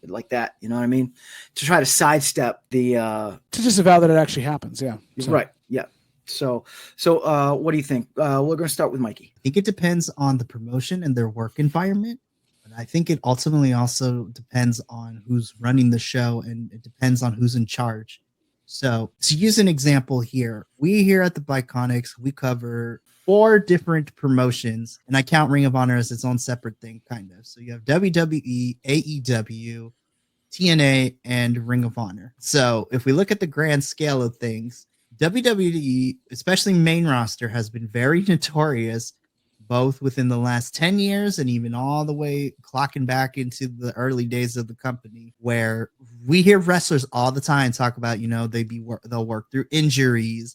like that, you know what I mean? To try to sidestep the to disavow that it actually happens. Yeah. So. Right. Yeah. So what do you think? We're going to start with Mikey. I think it depends on the promotion and their work environment. But I think it ultimately also depends on who's running the show, and it depends on who's in charge. So to use an example here, we here at the Bi-Conics, we cover 4 different promotions, and I count Ring of Honor as its own separate thing, kind of. So you have WWE, AEW, TNA, and Ring of Honor. So if we look at the grand scale of things, WWE, especially main roster, has been very notorious, both within the last 10 years and even all the way clocking back into the early days of the company, where we hear wrestlers all the time talk about, they'll work through injuries,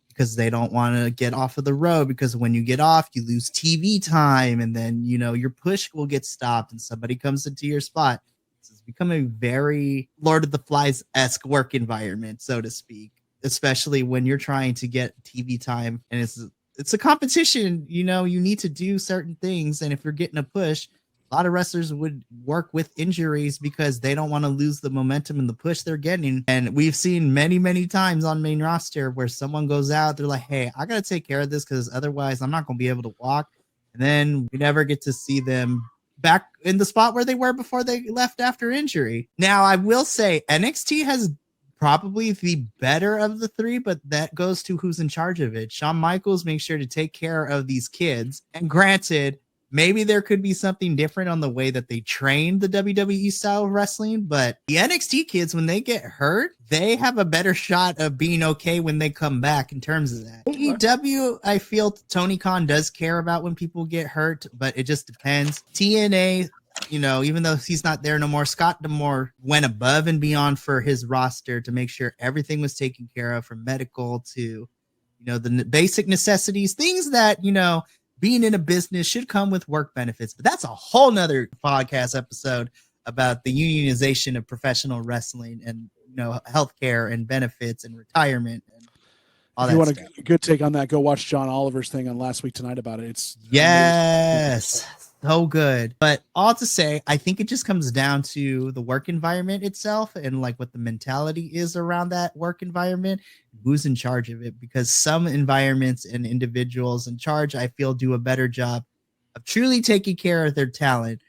because they don't want to get off of the road, because when you get off, you lose TV time, and then, your push will get stopped and somebody comes into your spot. It's become a very Lord of the Flies-esque work environment, so to speak, especially when you're trying to get TV time, and it's a competition. You need to do certain things, and if you're getting a push, a lot of wrestlers would work with injuries because they don't want to lose the momentum and the push they're getting. And we've seen many, many times on main roster where someone goes out, they're like, hey, I got to take care of this because otherwise I'm not going to be able to walk. And then we never get to see them back in the spot where they were before they left after injury. Now, I will say NXT has probably the better of the 3, but that goes to who's in charge of it. Shawn Michaels makes sure to take care of these kids. And granted, maybe there could be something different on the way that they train the WWE style of wrestling, but the NXT kids, when they get hurt, they have a better shot of being okay when they come back in terms of that. AEW, I feel Tony Khan does care about when people get hurt, but it just depends. TNA, even though he's not there no more, Scott D'Amore went above and beyond for his roster to make sure everything was taken care of, from medical to, the basic necessities, things that, being in a business should come with work benefits. But that's a whole nother podcast episode about the unionization of professional wrestling and, healthcare and benefits and retirement and all that. If you want a good take on that, go watch John Oliver's thing on Last Week Tonight about it. It's yes. So good. But all to say, I think it just comes down to the work environment itself and like what the mentality is around that work environment, who's in charge of it, because some environments and individuals in charge, I feel, do a better job of truly taking care of their talent,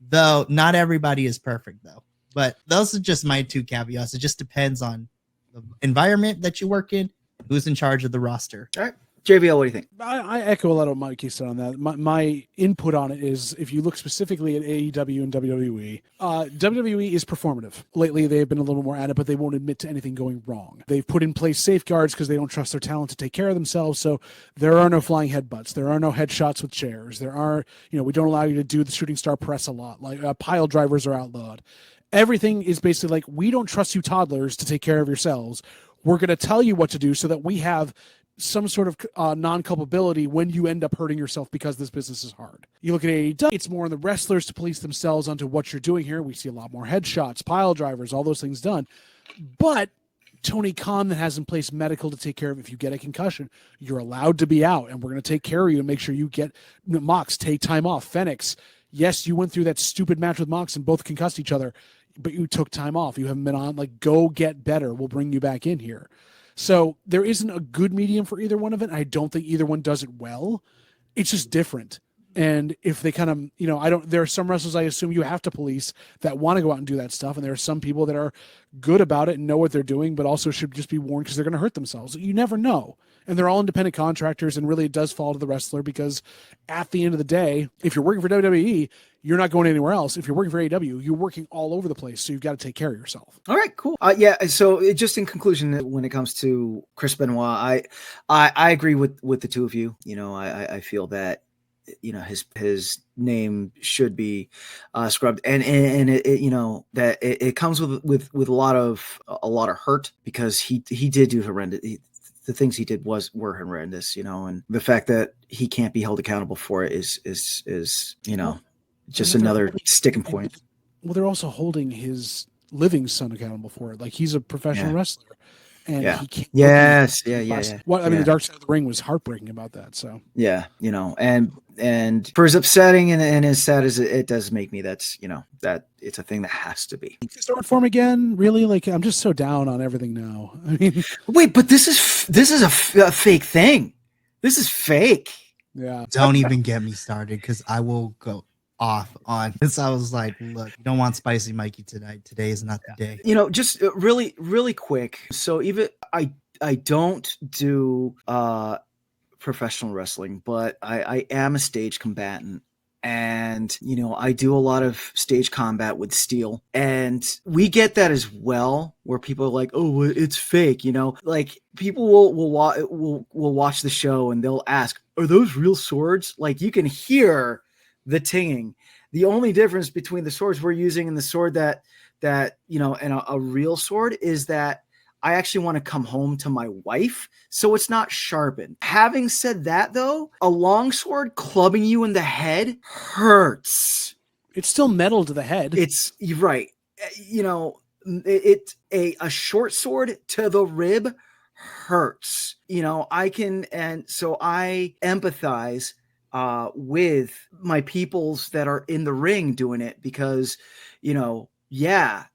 though not everybody is perfect though. But those are just my 2 caveats. It just depends on the environment that you work in, who's in charge of the roster. All right. JVL, what do you think? I echo a lot of what Mikey said on that. My input on it is, if you look specifically at AEW and WWE, WWE is performative. Lately, they've been a little more at it, but they won't admit to anything going wrong. They've put in place safeguards because they don't trust their talent to take care of themselves. So there are no flying headbutts. There are no headshots with chairs. There are, we don't allow you to do the shooting star press a lot. Like pile drivers are outlawed. Everything is basically like, we don't trust you toddlers to take care of yourselves. We're going to tell you what to do so that we have some sort of non-culpability when you end up hurting yourself because this business is hard. You look at AEW, it's more on the wrestlers to police themselves onto what you're doing here. We see a lot more headshots, pile drivers, all those things done. But Tony Khan that has in place medical to take care of if you get a concussion, you're allowed to be out, and we're going to take care of you and make sure you get Mox, take time off. Phoenix, yes, you went through that stupid match with Mox and both concussed each other, but you took time off. You haven't been on. Like, go get better. We'll bring you back in here. So there isn't a good medium for either one of it. I don't think either one does it well. It's just different. And if they kind of, there are some wrestlers I assume you have to police that want to go out and do that stuff. And there are some people that are good about it and know what they're doing, but also should just be warned because they're going to hurt themselves. You never know. And they're all independent contractors, and really it does fall to the wrestler, because at the end of the day, if you're working for WWE, you're not going anywhere else. If you're working for AEW, you're working all over the place. So you've got to take care of yourself. All right, cool. So just in conclusion, when it comes to Chris Benoit, I agree with the two of you. I feel that, his name should be scrubbed, and that it comes with a lot of hurt, because he did do horrendous. The things he did were horrendous, and the fact that he can't be held accountable for it is just another sticking point. Well, they're also holding his living son accountable for it. Like, he's a professional wrestler, and he can't. Yes, yeah. The Dark Side of the Ring was heartbreaking about that. So and for as upsetting and as sad as it does make me, that it's a thing that has to be. Start form again, really? Like, I'm just so down on everything now. I mean, wait, but this is a fake thing. This is fake. Yeah. Don't even get me started, because I will go off on this. I was like, look, you don't want spicy Mikey tonight. Today is not the day. Just really, really quick. So even I don't do professional wrestling, but I am a stage combatant, and I do a lot of stage combat with steel, and we get that as well, where people are like, oh, it's fake, like people will watch the show and they'll ask, are those real swords? Like, you can hear the tinging. The only difference between the swords we're using and the sword that and a real sword is that I actually want to come home to my wife, so it's not sharpened. Having said that, though, a long sword clubbing you in the head hurts. It's still metal to the head. You're right. A short sword to the rib hurts. So I empathize with my peoples that are in the ring doing it, because,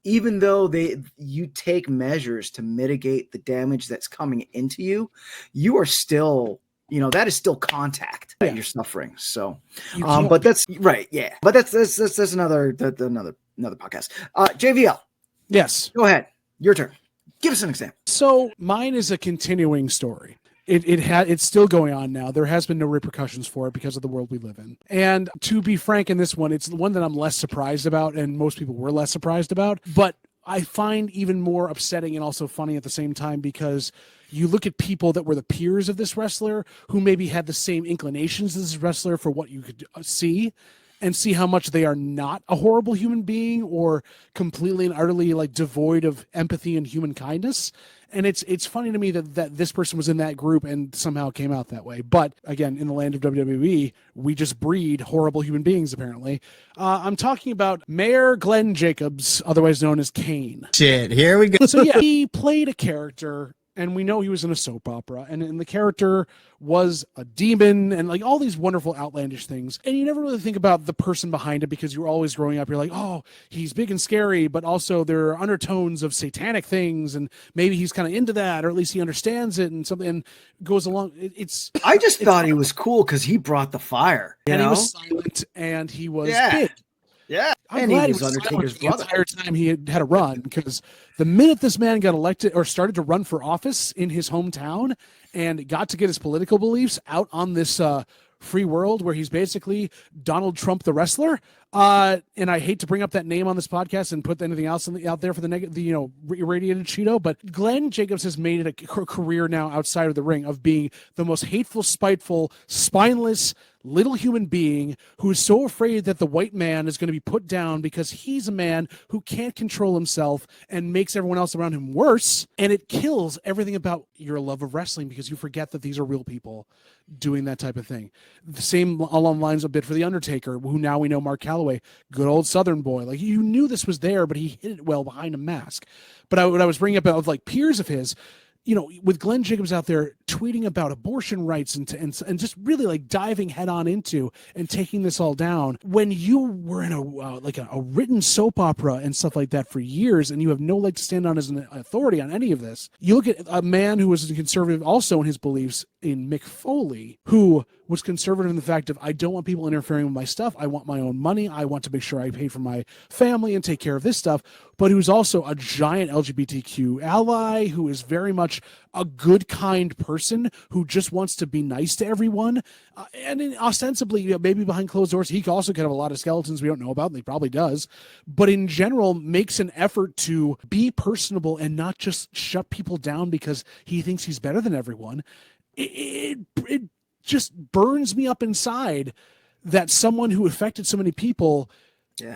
even though you take measures to mitigate the damage that's coming into you, you are still, that is still contact that you're suffering. So, but that's right. Yeah. But that's another podcast. JVL. Yes. Go ahead. Your turn. Give us an example. So mine is a continuing story. It's still going on now. There has been no repercussions for it because of the world we live in. And to be frank, in this one, it's the one that I'm less surprised about, and most people were less surprised about. But I find even more upsetting and also funny at the same time, because you look at people that were the peers of this wrestler who maybe had the same inclinations as this wrestler for what you could see, and see how much they are not a horrible human being or completely and utterly like devoid of empathy and human kindness. And it's funny to me that this person was in that group and somehow came out that way. But again, in the land of WWE, we just breed horrible human beings, apparently. I'm talking about Mayor Glenn Jacobs, otherwise known as Kane. Shit, here we go. So yeah, he played a character, and we know he was in a soap opera, and the character was a demon and like all these wonderful outlandish things. And you never really think about the person behind it, because you're always growing up, you're like, oh, he's big and scary, but also there are undertones of satanic things, and maybe he's kind of into that, or at least he understands it, and something and goes along. I just thought he was cool because he brought the fire. He was silent, and he was big. Yeah. I'm And glad he he was Undertaker's the brother. entire time he had a run, because the minute this man got elected or started to run for office in his hometown and got to get his political beliefs out on this free world where he's basically Donald Trump the wrestler. And I hate to bring up that name on this podcast and put anything else out there for the irradiated Cheeto, but Glenn Jacobs has made it a career now outside of the ring of being the most hateful, spiteful, spineless little human being who is so afraid that the white man is going to be put down because he's a man who can't control himself and makes everyone else around him worse. And it kills everything about your love of wrestling because you forget that these are real people doing that type of thing. The same along lines a bit for The Undertaker, who now we know Mark Calloway, good old Southern boy. Like, you knew this was there, but he hid it well behind a mask. But what I was bringing up of like peers of his, with Glenn Jacobs out there tweeting about abortion rights and just really like diving head on into and taking this all down, when you were in a written soap opera and stuff like that for years, and you have no leg to stand on as an authority on any of this. You look at a man who was a conservative also in his beliefs in Mick Foley, who was conservative in the fact of, I don't want people interfering with my stuff. I want my own money. I want to make sure I pay for my family and take care of this stuff. But who's also a giant LGBTQ ally, who is very much a good, kind person who just wants to be nice to everyone. And ostensibly, maybe behind closed doors, he also could have a lot of skeletons we don't know about, and he probably does. But in general, makes an effort to be personable and not just shut people down because he thinks he's better than everyone. It just burns me up inside that someone who affected so many people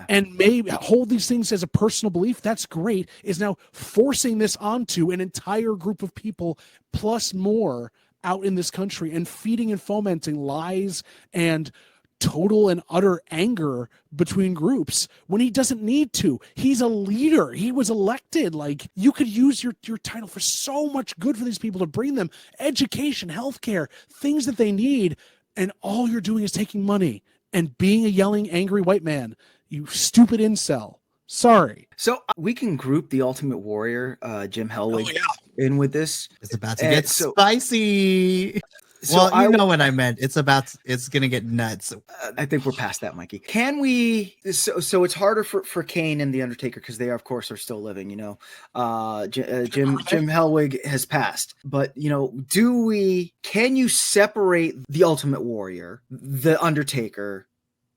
and may hold these things as a personal belief, that's great, is now forcing this onto an entire group of people plus more out in this country and feeding and fomenting lies and total and utter anger between groups when he doesn't need to. He's a leader. He was elected. Like, you could use your title for so much good for these people, to bring them education, healthcare, things that they need. And all you're doing is taking money and being a yelling, angry white man. You stupid incel. Sorry. So we can group the Ultimate Warrior, Jim Hellwig, in with this. It's about to get spicy. So well, you know what I meant. It's going to get nuts. I think we're past that, Mikey. Can we? So it's harder for Kane and The Undertaker because they, of course, are still living. Jim Hellwig has passed. But, can you separate the Ultimate Warrior, The Undertaker,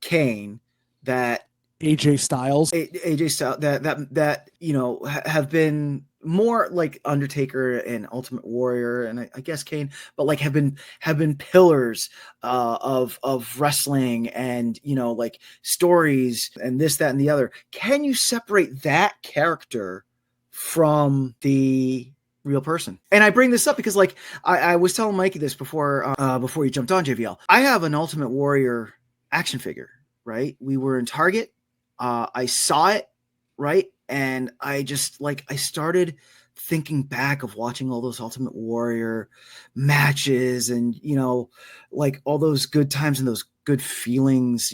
Kane, that AJ Styles that have been more like Undertaker and Ultimate Warrior, and I guess Kane, but like have been pillars of wrestling and like stories and this, that, and the other. Can you separate that character from the real person? And I bring this up because like I was telling Mikey this before you jumped on, JVL. I have an Ultimate Warrior action figure, right? We were in Target. I saw it, right? And I just I started thinking back of watching all those Ultimate Warrior matches and, like all those good times and those good feelings,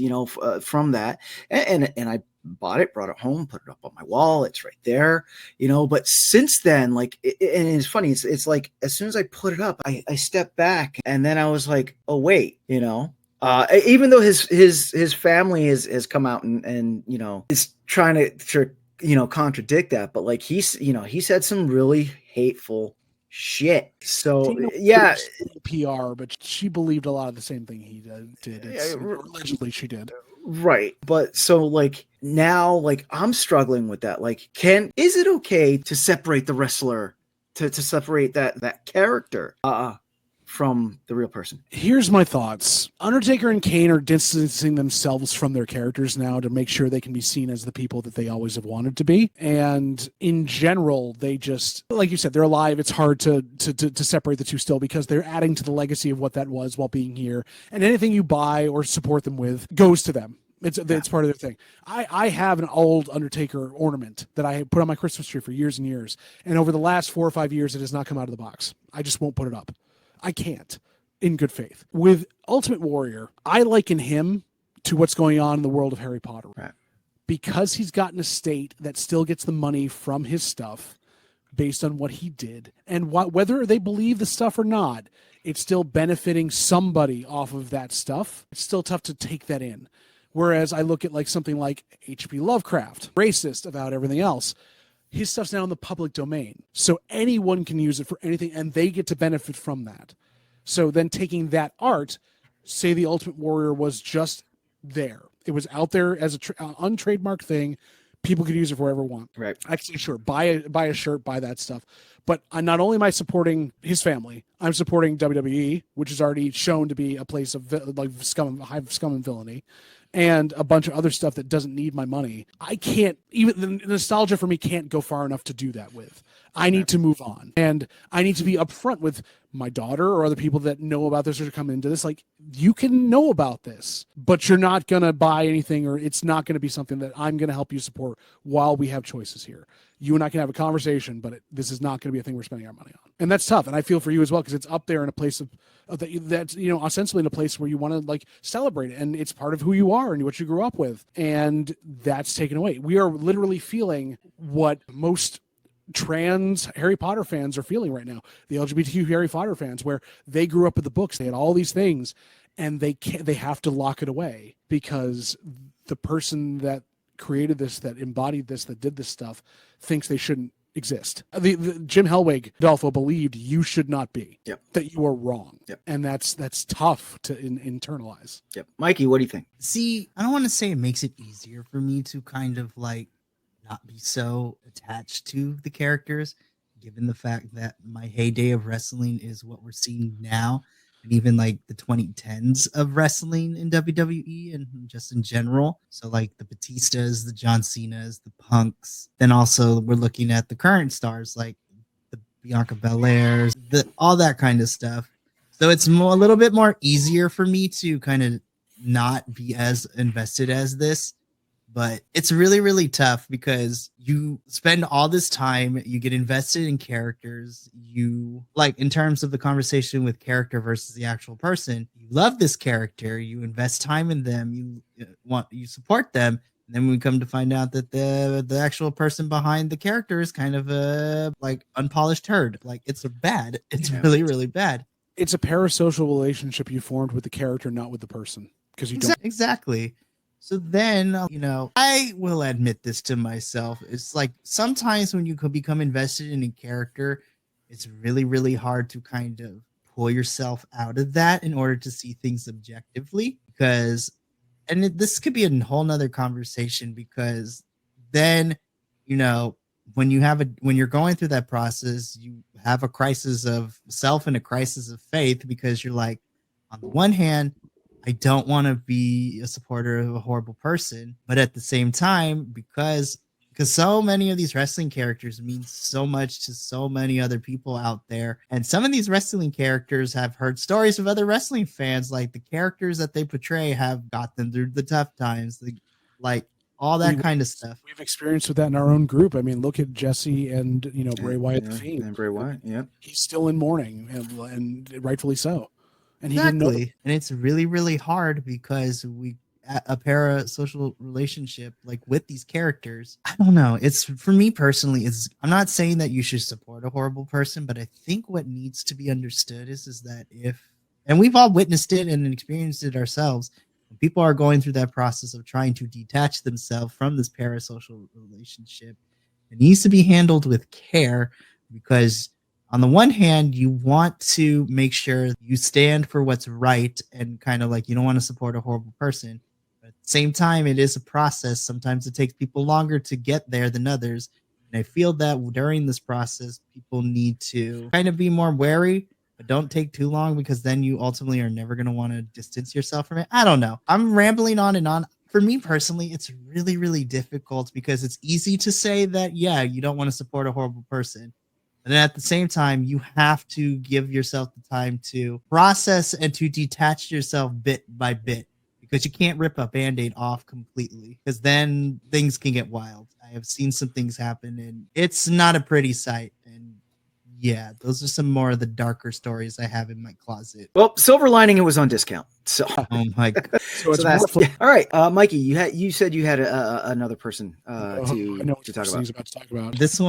from that. And I bought it, brought it home, put it up on my wall. It's right there, but since then, and it's funny. It's like, as soon as I put it up, I stepped back and then I was like, oh, wait, even though his family has come out and is trying to contradict that, but like he said some really hateful shit. So yeah, PR, but she believed a lot of the same thing he did. Allegedly she did. Right. But so like now, like I'm struggling with that. Like, is it okay to separate the wrestler, to separate that character from the real person? Here's my thoughts. Undertaker and Kane are distancing themselves from their characters now to make sure they can be seen as the people that they always have wanted to be. And in general, they just, like you said, they're alive. It's hard to separate the two still because they're adding to the legacy of what that was while being here. And anything you buy or support them with goes to them. It's part of their thing. I have an old Undertaker ornament that I put on my Christmas tree for years and years. And over the last 4 or 5 years, it has not come out of the box. I just won't put it up. I can't, in good faith. With Ultimate Warrior, I liken him to what's going on in the world of Harry Potter. Right. Because he's got an estate that still gets the money from his stuff based on what he did. And whether they believe the stuff or not, it's still benefiting somebody off of that stuff. It's still tough to take that in. Whereas I look at like something like H.P. Lovecraft, racist about everything else. His stuff's now in the public domain. So anyone can use it for anything and they get to benefit from that. So then taking that art, say the Ultimate Warrior was just there. It was out there as an untrademarked thing. People could use it for whatever they want. Right. I can say, sure, buy a shirt, buy that stuff. But not only am I supporting his family, I'm supporting WWE, which is already shown to be a place of like high scum and villainy, and a bunch of other stuff that doesn't need my money. I can't, even the nostalgia for me can't go far enough to do that with. I need to move on, and I need to be upfront with my daughter or other people that know about this or come into this. Like, you can know about this, but you're not going to buy anything, or it's not going to be something that I'm going to help you support while we have choices here. You and I can have a conversation, but this is not going to be a thing we're spending our money on. And that's tough. And I feel for you as well, because it's up there in a place of that's, you know, ostensibly in a place where you want to like celebrate it. And it's part of who you are and what you grew up with. And that's taken away. We are literally feeling what most trans Harry Potter fans are feeling right now. The LGBTQ Harry Potter fans, where they grew up with the books, they had all these things, and they have to lock it away because the person that created this, that embodied this, that did this stuff, thinks they shouldn't exist. The Jim Hellwig, Adolfo, believed you should not be. Yep. That you are wrong. Yep. And that's tough to internalize. Yep. Mikey, what do you think? See, I don't want to say it makes it easier for me to kind of like not be so attached to the characters, given the fact that my heyday of wrestling is what we're seeing now, and even like the 2010s of wrestling in WWE and just in general. So like the Batistas, the John Cenas, the Punks. Then also we're looking at the current stars like the Bianca Belairs, all that kind of stuff. So it's a little bit more easier for me to kind of not be as invested as this. But it's really, really tough because you spend all this time, you get invested in characters, you like in terms of the conversation with character versus the actual person, you love this character, you invest time in them, you support them. And then we come to find out that the actual person behind the character is kind of a like unpolished turd. Like it's bad. It's really, really bad. It's a parasocial relationship you formed with the character, not with the person. Because you don't. Exactly. So then, you know, I will admit this to myself. It's like sometimes when you become invested in a character, it's really, really hard to kind of pull yourself out of that in order to see things objectively. Because, this could be a whole nother conversation, because then, you know, when you're going through that process, you have a crisis of self and a crisis of faith, because you're like, on the one hand, I don't want to be a supporter of a horrible person, but at the same time, because so many of these wrestling characters mean so much to so many other people out there, and some of these wrestling characters have heard stories of other wrestling fans, like the characters that they portray have got them through the tough times, like all that kind of stuff. We've experienced with that in our own group. I mean, look at Jesse and Bray Wyatt, the Fiend. And Bray Wyatt, yeah, he's still in mourning, and rightfully so. And he exactly. didn't know. And it's really, really hard because a parasocial relationship like with these characters. I don't know. It's for me personally, I'm not saying that you should support a horrible person, but I think what needs to be understood is that and we've all witnessed it and experienced it ourselves, when people are going through that process of trying to detach themselves from this parasocial relationship, it needs to be handled with care, because on the one hand, you want to make sure you stand for what's right and kind of like you don't want to support a horrible person. But at the same time, it is a process. Sometimes it takes people longer to get there than others. And I feel that during this process, people need to kind of be more wary, but don't take too long, because then you ultimately are never going to want to distance yourself from it. I don't know. I'm rambling on and on. For me personally, it's really, really difficult, because it's easy to say that, yeah, you don't want to support a horrible person. And then at the same time, you have to give yourself the time to process and to detach yourself bit by bit, because you can't rip a Band-Aid off completely, because then things can get wild. I have seen some things happen, and it's not a pretty sight. And yeah, those are some more of the darker stories I have in my closet. Well, Silver Lining, it was on discount. So, oh my God. So it's yeah. All right, Mikey, you said you had another person to talk about. This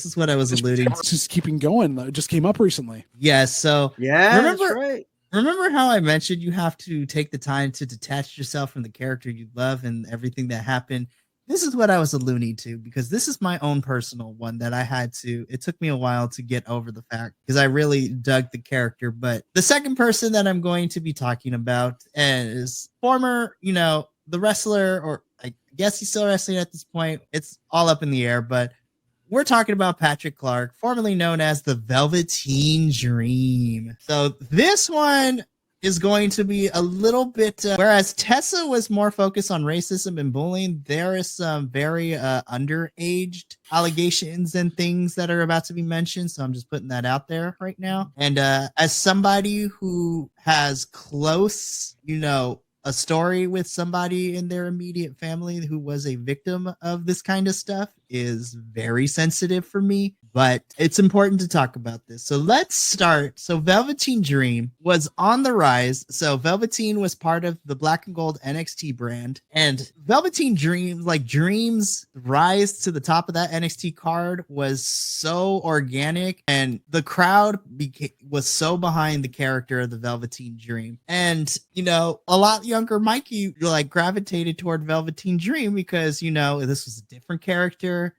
is what I was alluding to. Just keeping going. It just came up recently. Yeah. So yeah, remember, that's right. Remember how I mentioned you have to take the time to detach yourself from the character you love and everything that happened? This is what I was alluding to, because this is my own personal one that I had to, it took me a while to get over the fact because I really dug the character. But the second person that I'm going to be talking about is former, the wrestler, or I guess he's still wrestling at this point. It's all up in the air, but we're talking about Patrick Clark, formerly known as the Velveteen Dream. So this one is going to be a little bit, whereas Tessa was more focused on racism and bullying, there is some very underaged allegations and things that are about to be mentioned. So I'm just putting that out there right now. And as somebody who has close, a story with somebody in their immediate family who was a victim of this kind of stuff is very sensitive for me, but it's important to talk about this. So let's start. So Velveteen Dream was on the rise. So Velveteen was part of the Black and Gold NXT brand, and Velveteen Dream, like Dream's rise to the top of that NXT card was so organic, and the crowd was so behind the character of the Velveteen Dream. And, a lot younger Mikey gravitated toward Velveteen Dream because, this was a different character,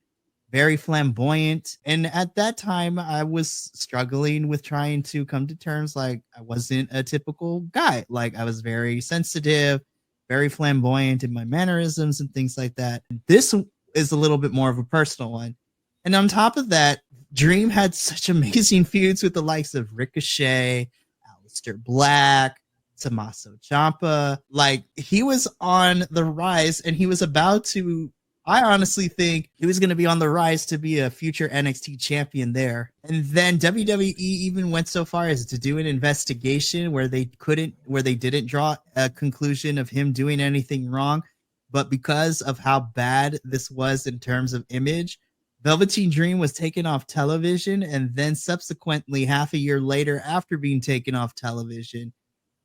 very flamboyant. And at that time, I was struggling with trying to come to terms. I wasn't a typical guy. I was very sensitive, very flamboyant in my mannerisms and things like that. This is a little bit more of a personal one. And on top of that, Dream had such amazing feuds with the likes of Ricochet, Aleister Black, Tommaso Ciampa. He was on the rise, and he was about to, I honestly think he was going to be on the rise to be a future NXT champion there. And then WWE even went so far as to do an investigation where they didn't draw a conclusion of him doing anything wrong. But because of how bad this was in terms of image, Velveteen Dream was taken off television. And then subsequently, half a year later, after being taken off television,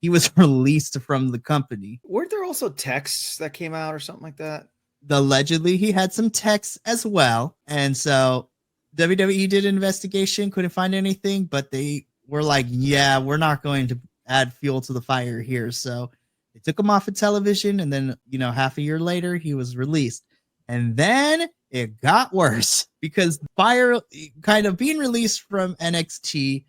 he was released from the company. Weren't there also texts that came out or something like that? Allegedly, he had some texts as well. And so WWE did an investigation, couldn't find anything, but they were like, yeah, we're not going to add fuel to the fire here. So they took him off of television. And then, half a year later, he was released. And then it got worse because fire kind of being released from NXT,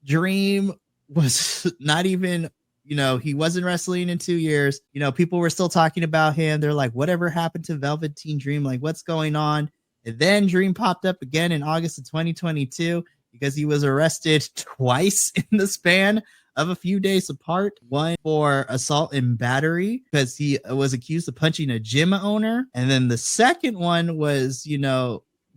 Dream was not even, he wasn't wrestling in 2 years. People were still talking about him. They're like, whatever happened to Velveteen Dream? What's going on? And then Dream popped up again in August of 2022 because he was arrested twice in the span of a few days apart. One for assault and battery because he was accused of punching a gym owner. And then the second one was,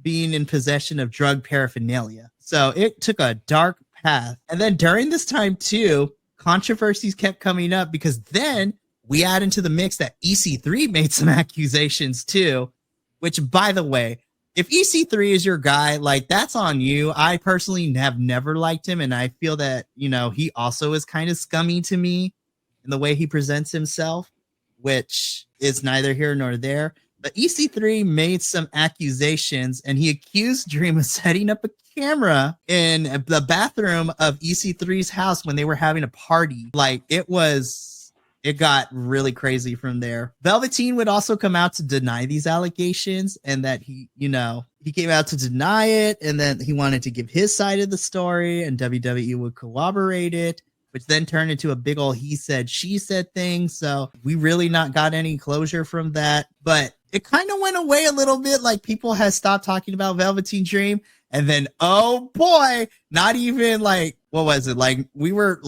being in possession of drug paraphernalia. So it took a dark path. And then during this time too, controversies kept coming up because then we add into the mix that EC3 made some accusations too, which, by the way, if EC3 is your guy, that's on you. I personally have never liked him, and I feel that, he also is kind of scummy to me in the way he presents himself, which is neither here nor there. But EC3 made some accusations, and he accused Dream of setting up a camera in the bathroom of EC3's house when they were having a party. It got really crazy from there. Velveteen would also come out to deny these allegations, and that he came out to deny it, and then he wanted to give his side of the story, and WWE would corroborate it, which then turned into a big old he said, she said thing. So we really not got any closure from that, but it kind of went away a little bit. People had stopped talking about Velveteen Dream. And then, oh boy, not even what was it? We were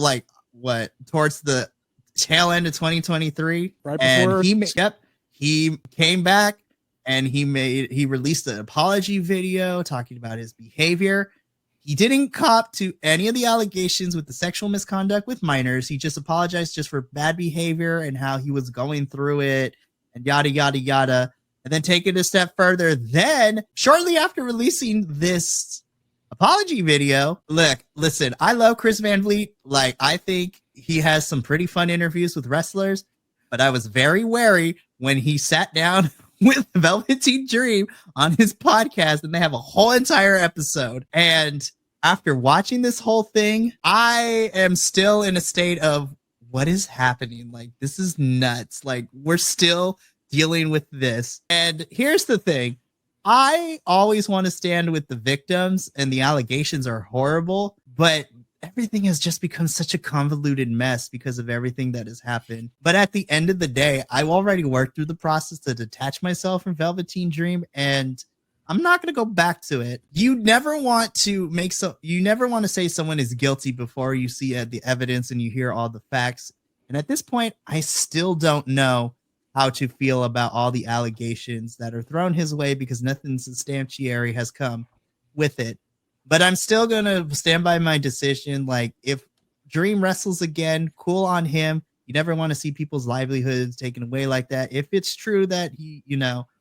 towards the tail end of 2023. Right before. And he came back and he released an apology video talking about his behavior. He didn't cop to any of the allegations with the sexual misconduct with minors. He just apologized just for bad behavior and how he was going through it and yada, yada, yada. And then take it a step further. Then, shortly after releasing this apology video, listen, I love Chris Van Vliet. I think he has some pretty fun interviews with wrestlers, but I was very wary when he sat down with Velveteen Dream on his podcast, and they have a whole entire episode. And after watching this whole thing, I am still in a state of what is happening? Like, this is nuts. Like, we're still dealing with this. And here's the thing. I always want to stand with the victims, and the allegations are horrible, but everything has just become such a convoluted mess because of everything that has happened. But at the end of the day, I've already worked through the process to detach myself from Velveteen Dream, and I'm not going to go back to it. You never want to say someone is guilty before you see the evidence and you hear all the facts. And at this point, I still don't know how to feel about all the allegations that are thrown his way because nothing substantiary has come with it. But I'm still going to stand by my decision. Like, if Dream wrestles again, cool on him. You never want to see people's livelihoods taken away like that. If it's true that he,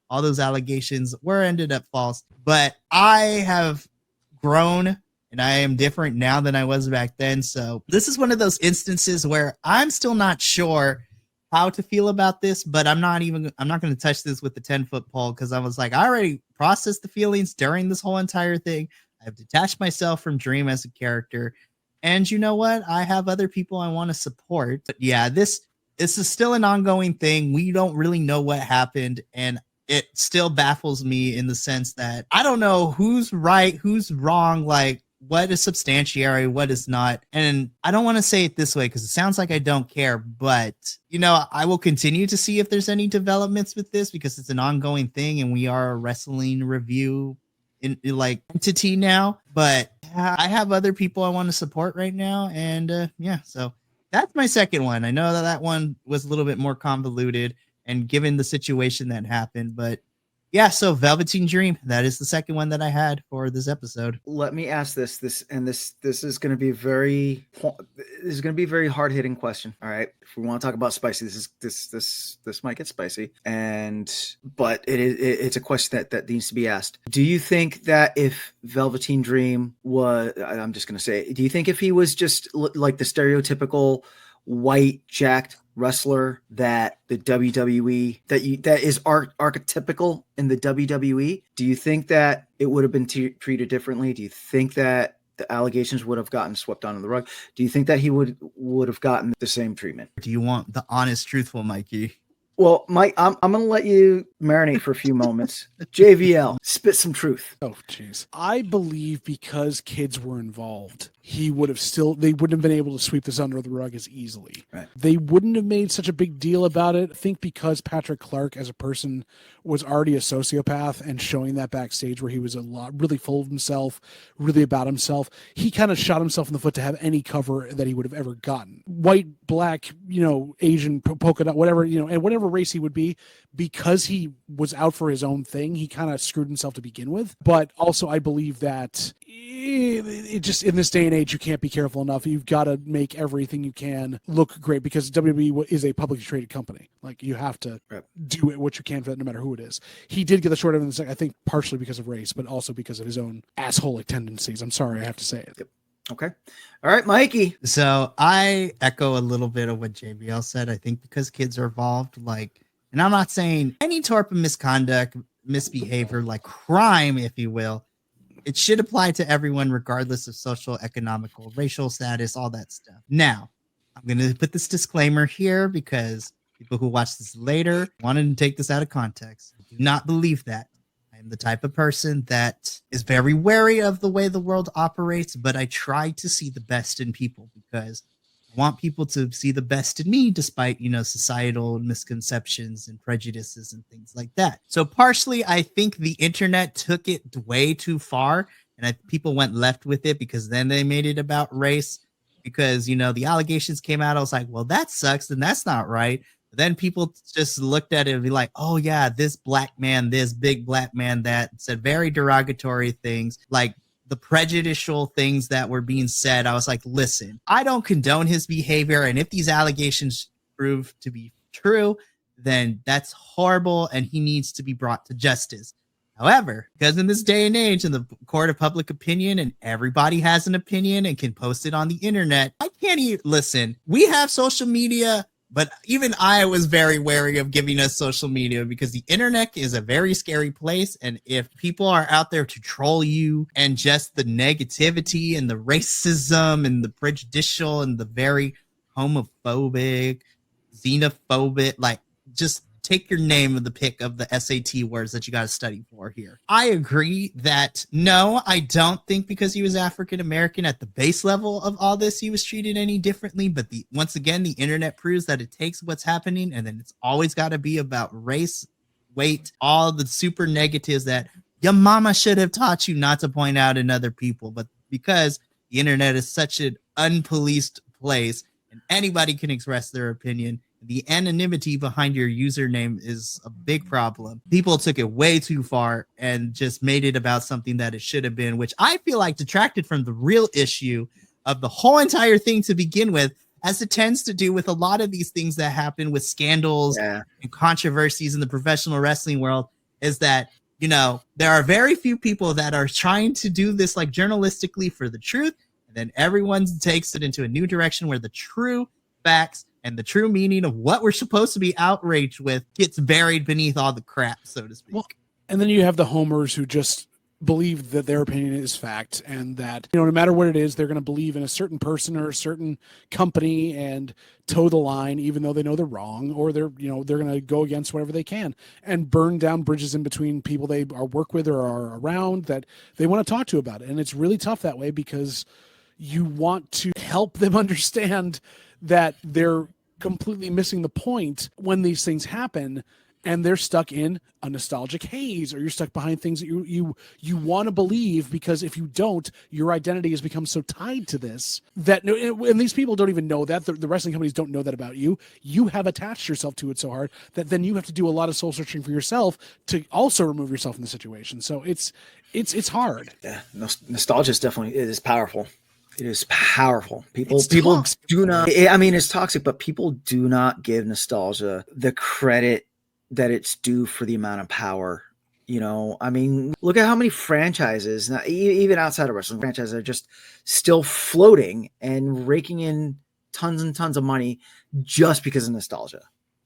all those allegations were ended up false, but I have grown and I am different now than I was back then. So this is one of those instances where I'm still not sure how to feel about this, but I'm not going to touch this with the 10-foot pole because I was like, I already processed the feelings during this whole entire thing. I've detached myself from Dream as a character. And you know what? I have other people I want to support. But yeah, this is still an ongoing thing. We don't really know what happened. And it still baffles me in the sense that I don't know who's right, who's wrong, like what is substantiary, what is not. And I don't want to say it this way because it sounds like I don't care, but I will continue to see if there's any developments with this because it's an ongoing thing and we are a wrestling review entity now. But I have other people I want to support right now. And so that's my second one. I know that one was a little bit more convoluted and given the situation that happened, but yeah, so Velveteen Dream, that is the second one that I had for this episode. Let me ask this is going to be very hard hitting question. All right. If we want to talk about spicy, this might get spicy, but it's a question that needs to be asked. Do you think that if Velveteen Dream I'm just going to say, do you think if he was just like the stereotypical white jacked wrestler that the WWE that is archetypical in the WWE, do you think that it would have been treated differently? Do you think that the allegations would have gotten swept under the rug? Do you think that he would have gotten the same treatment? Do you want the honest, truthful Mikey? Well, Mike, I'm going to let you marinate for a few moments. JVL, spit some truth. Oh, jeez. I believe because kids were involved, they wouldn't have been able to sweep this under the rug as easily. Right. They wouldn't have made such a big deal about it. I think because Patrick Clark as a person was already a sociopath and showing that backstage where he was really full of himself, really about himself, he kind of shot himself in the foot to have any cover that he would have ever gotten. White, black, Asian, polka dot, whatever, and whatever race he would be, because he was out for his own thing, he kind of screwed himself to begin with. But also I believe that it just in this day and age, you can't be careful enough. You've got to make everything you can look great because WWE is a publicly traded company. Like, you have to do what you can for that, no matter who it is. He did get the short end of the stick, I think partially because of race, but also because of his own asshole tendencies. I'm sorry, I have to say it. Yep. Okay. All right, Mikey. So I echo a little bit of what JBL said. I think because kids are involved, and I'm not saying any type of misconduct, misbehavior, like crime, if you will, it should apply to everyone, regardless of social, economical, racial status, all that stuff. Now, I'm going to put this disclaimer here because people who watch this later wanted to take this out of context. I do not believe that. I am the type of person that is very wary of the way the world operates, but I try to see the best in people because I want people to see the best in me despite, societal misconceptions and prejudices and things like that. So partially, I think the internet took it way too far and people went left with it because then they made it about race because, the allegations came out. I was like, well, that sucks. And that's not right. But then people just looked at it and be like, oh yeah, this black man, this big black man that said very derogatory things, like the prejudicial things that were being said. I was like, listen, I don't condone his behavior. And if these allegations prove to be true, then that's horrible. And he needs to be brought to justice. However, because in this day and age, in the court of public opinion, and everybody has an opinion and can post it on the internet, I can't even listen. We have social media. But even I was very wary of giving us social media because the internet is a very scary place. And if people are out there to troll you and just the negativity and the racism and the prejudicial and the very homophobic, xenophobic, like just take your name of the pick of the SAT words that you got to study for here. I agree that no, I don't think because he was African American at the base level of all this, he was treated any differently. But once again, the internet proves that it takes what's happening and then it's always got to be about race, weight, all the super negatives that your mama should have taught you not to point out in other people. But because the internet is such an unpoliced place and anybody can express their opinion, the anonymity behind your username is a big problem. People took it way too far and just made it about something that it should have been, which I feel like detracted from the real issue of the whole entire thing to begin with, as it tends to do with a lot of these things that happen with scandals and controversies in the professional wrestling world, is that, you know, there are very few people that are trying to do this like journalistically for the truth. And then everyone takes it into a new direction where the true facts and the true meaning of what we're supposed to be outraged with gets buried beneath all the crap, so to speak. Well, and then you have the homers who just believe that their opinion is fact and that, you know, no matter what it is, they're going to believe in a certain person or a certain company and toe the line, even though they know they're wrong, or they're going to go against whatever they can and burn down bridges in between people they are work with or are around that they want to talk to about it. And it's really tough that way because you want to help them understand that they're completely missing the point when these things happen and they're stuck in a nostalgic haze, or you're stuck behind things that you want to believe, because if you don't, your identity has become so tied to this that, and these people don't even know that, the wrestling companies don't know that about you. You have attached yourself to it so hard that then you have to do a lot of soul searching for yourself to also remove yourself from the situation. So it's hard. Yeah, nostalgia is powerful. It is powerful. People do not, I mean, it's toxic, but people do not give nostalgia the credit that it's due for the amount of power. You know, I mean, look at how many franchises, now, even outside of wrestling, franchises are just still floating and raking in tons and tons of money just because of nostalgia.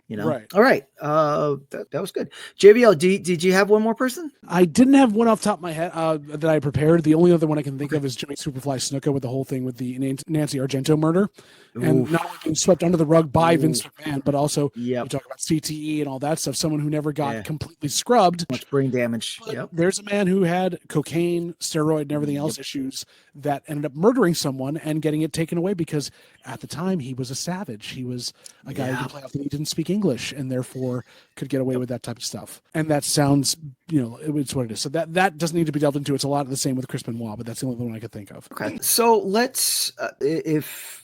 You know, right. All right. That was good. JBL, did you have one more person? I didn't have one off the top of my head that I prepared. The only other one I can think of is Jimmy Superfly Snuka with the whole thing with the Nancy Argento murder. And not only being swept under the rug by Vince McMahon, but also you talk about CTE and all that stuff. Someone who never got completely scrubbed. Much brain damage. There's a man who had cocaine, steroid, and everything else issues that ended up murdering someone and getting it taken away because at the time he was a savage. He was a guy who could play off that he didn't speak English and therefore could get away with that type of stuff. And that sounds, it's what it is. So that doesn't need to be delved into. It's a lot of the same with Chris Benoit, but that's the only one I could think of. Okay. So let's,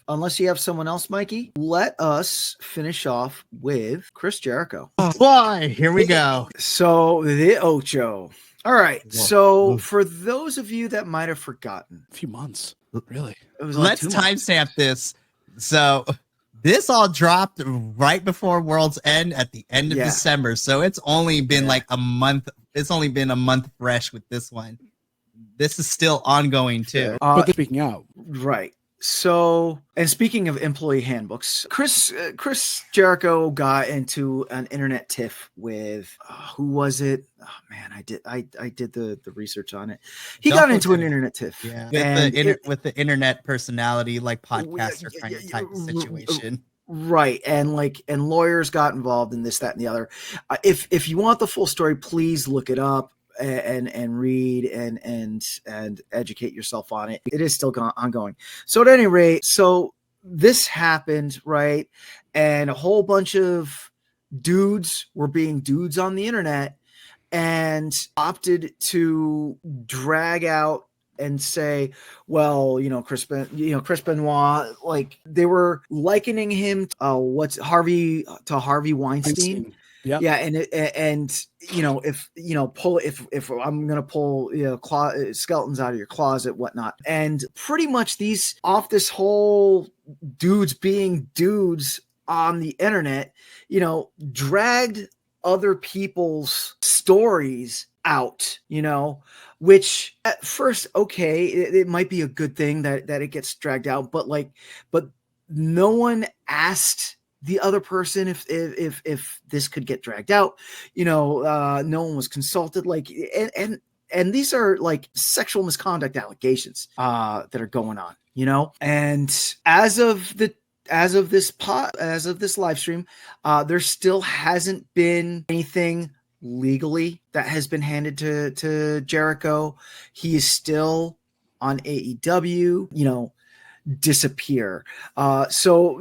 unless you have someone else, Mikey, let us finish off with Chris Jericho. Oh boy, here we go. So the Ocho. All right. Whoa. So for those of you that might have forgotten, a few months, really. Let's timestamp this. So this all dropped right before World's End at the end of December. So it's only been like a month. It's only been a month fresh with this one. This is still ongoing too. But speaking out. Right. So, and speaking of employee handbooks, Chris Jericho got into an internet tiff with who was it? Oh man, I did the research on it. He got into an internet tiff. Yeah. With the internet personality, like podcaster kind of type of situation. Right. And lawyers got involved in this, that, and the other. If you want the full story, please look it up and read and educate yourself on it. It is still ongoing. So at any rate, so this happened, right? And a whole bunch of dudes were being dudes on the internet and opted to drag out and say, well, Chris Benoit, like they were likening him to Harvey Weinstein. Yeah. And if I'm going to pull, skeletons out of your closet, whatnot. And pretty much this whole dudes being dudes on the internet, dragged other people's stories out, which at first, okay, it might be a good thing that it gets dragged out, but no one asked the other person if this could get dragged out. No one was consulted. Like, and these are like sexual misconduct allegations that are going on. And as of this live stream, there still hasn't been anything legally that has been handed to Jericho. He is still on AEW, disappear. So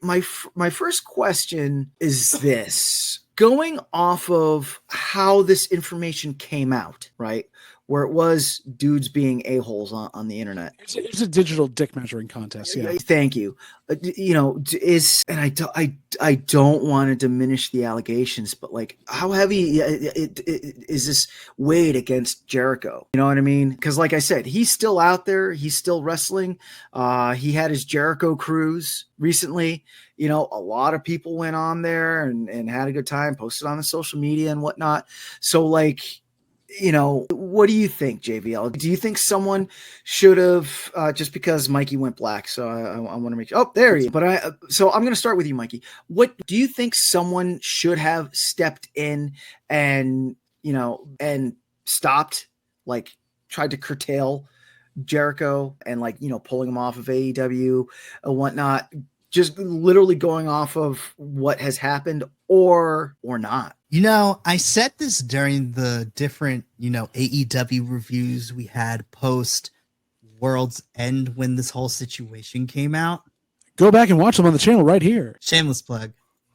my first question is this: going off of how this information came out, right? Where it was dudes being a-holes on the internet. It's a digital dick measuring contest. Yeah. Thank you. I don't want to diminish the allegations, but like, how heavy is this weighed against Jericho? You know what I mean? Because like I said, he's still out there. He's still wrestling. He had his Jericho cruise recently. A lot of people went on there and had a good time, posted on the social media and whatnot. So like, what do you think, JVL? Do you think someone should have, just because Mikey went black? So I want to make sure. Oh, there he is. But so I'm going to start with you, Mikey. What do you think someone should have stepped in and stopped, like tried to curtail Jericho and like, pulling him off of AEW and whatnot, just literally going off of what has happened or not? I said this during the different, AEW reviews we had post World's End when this whole situation came out. Go back and watch them on the channel right here. Shameless plug.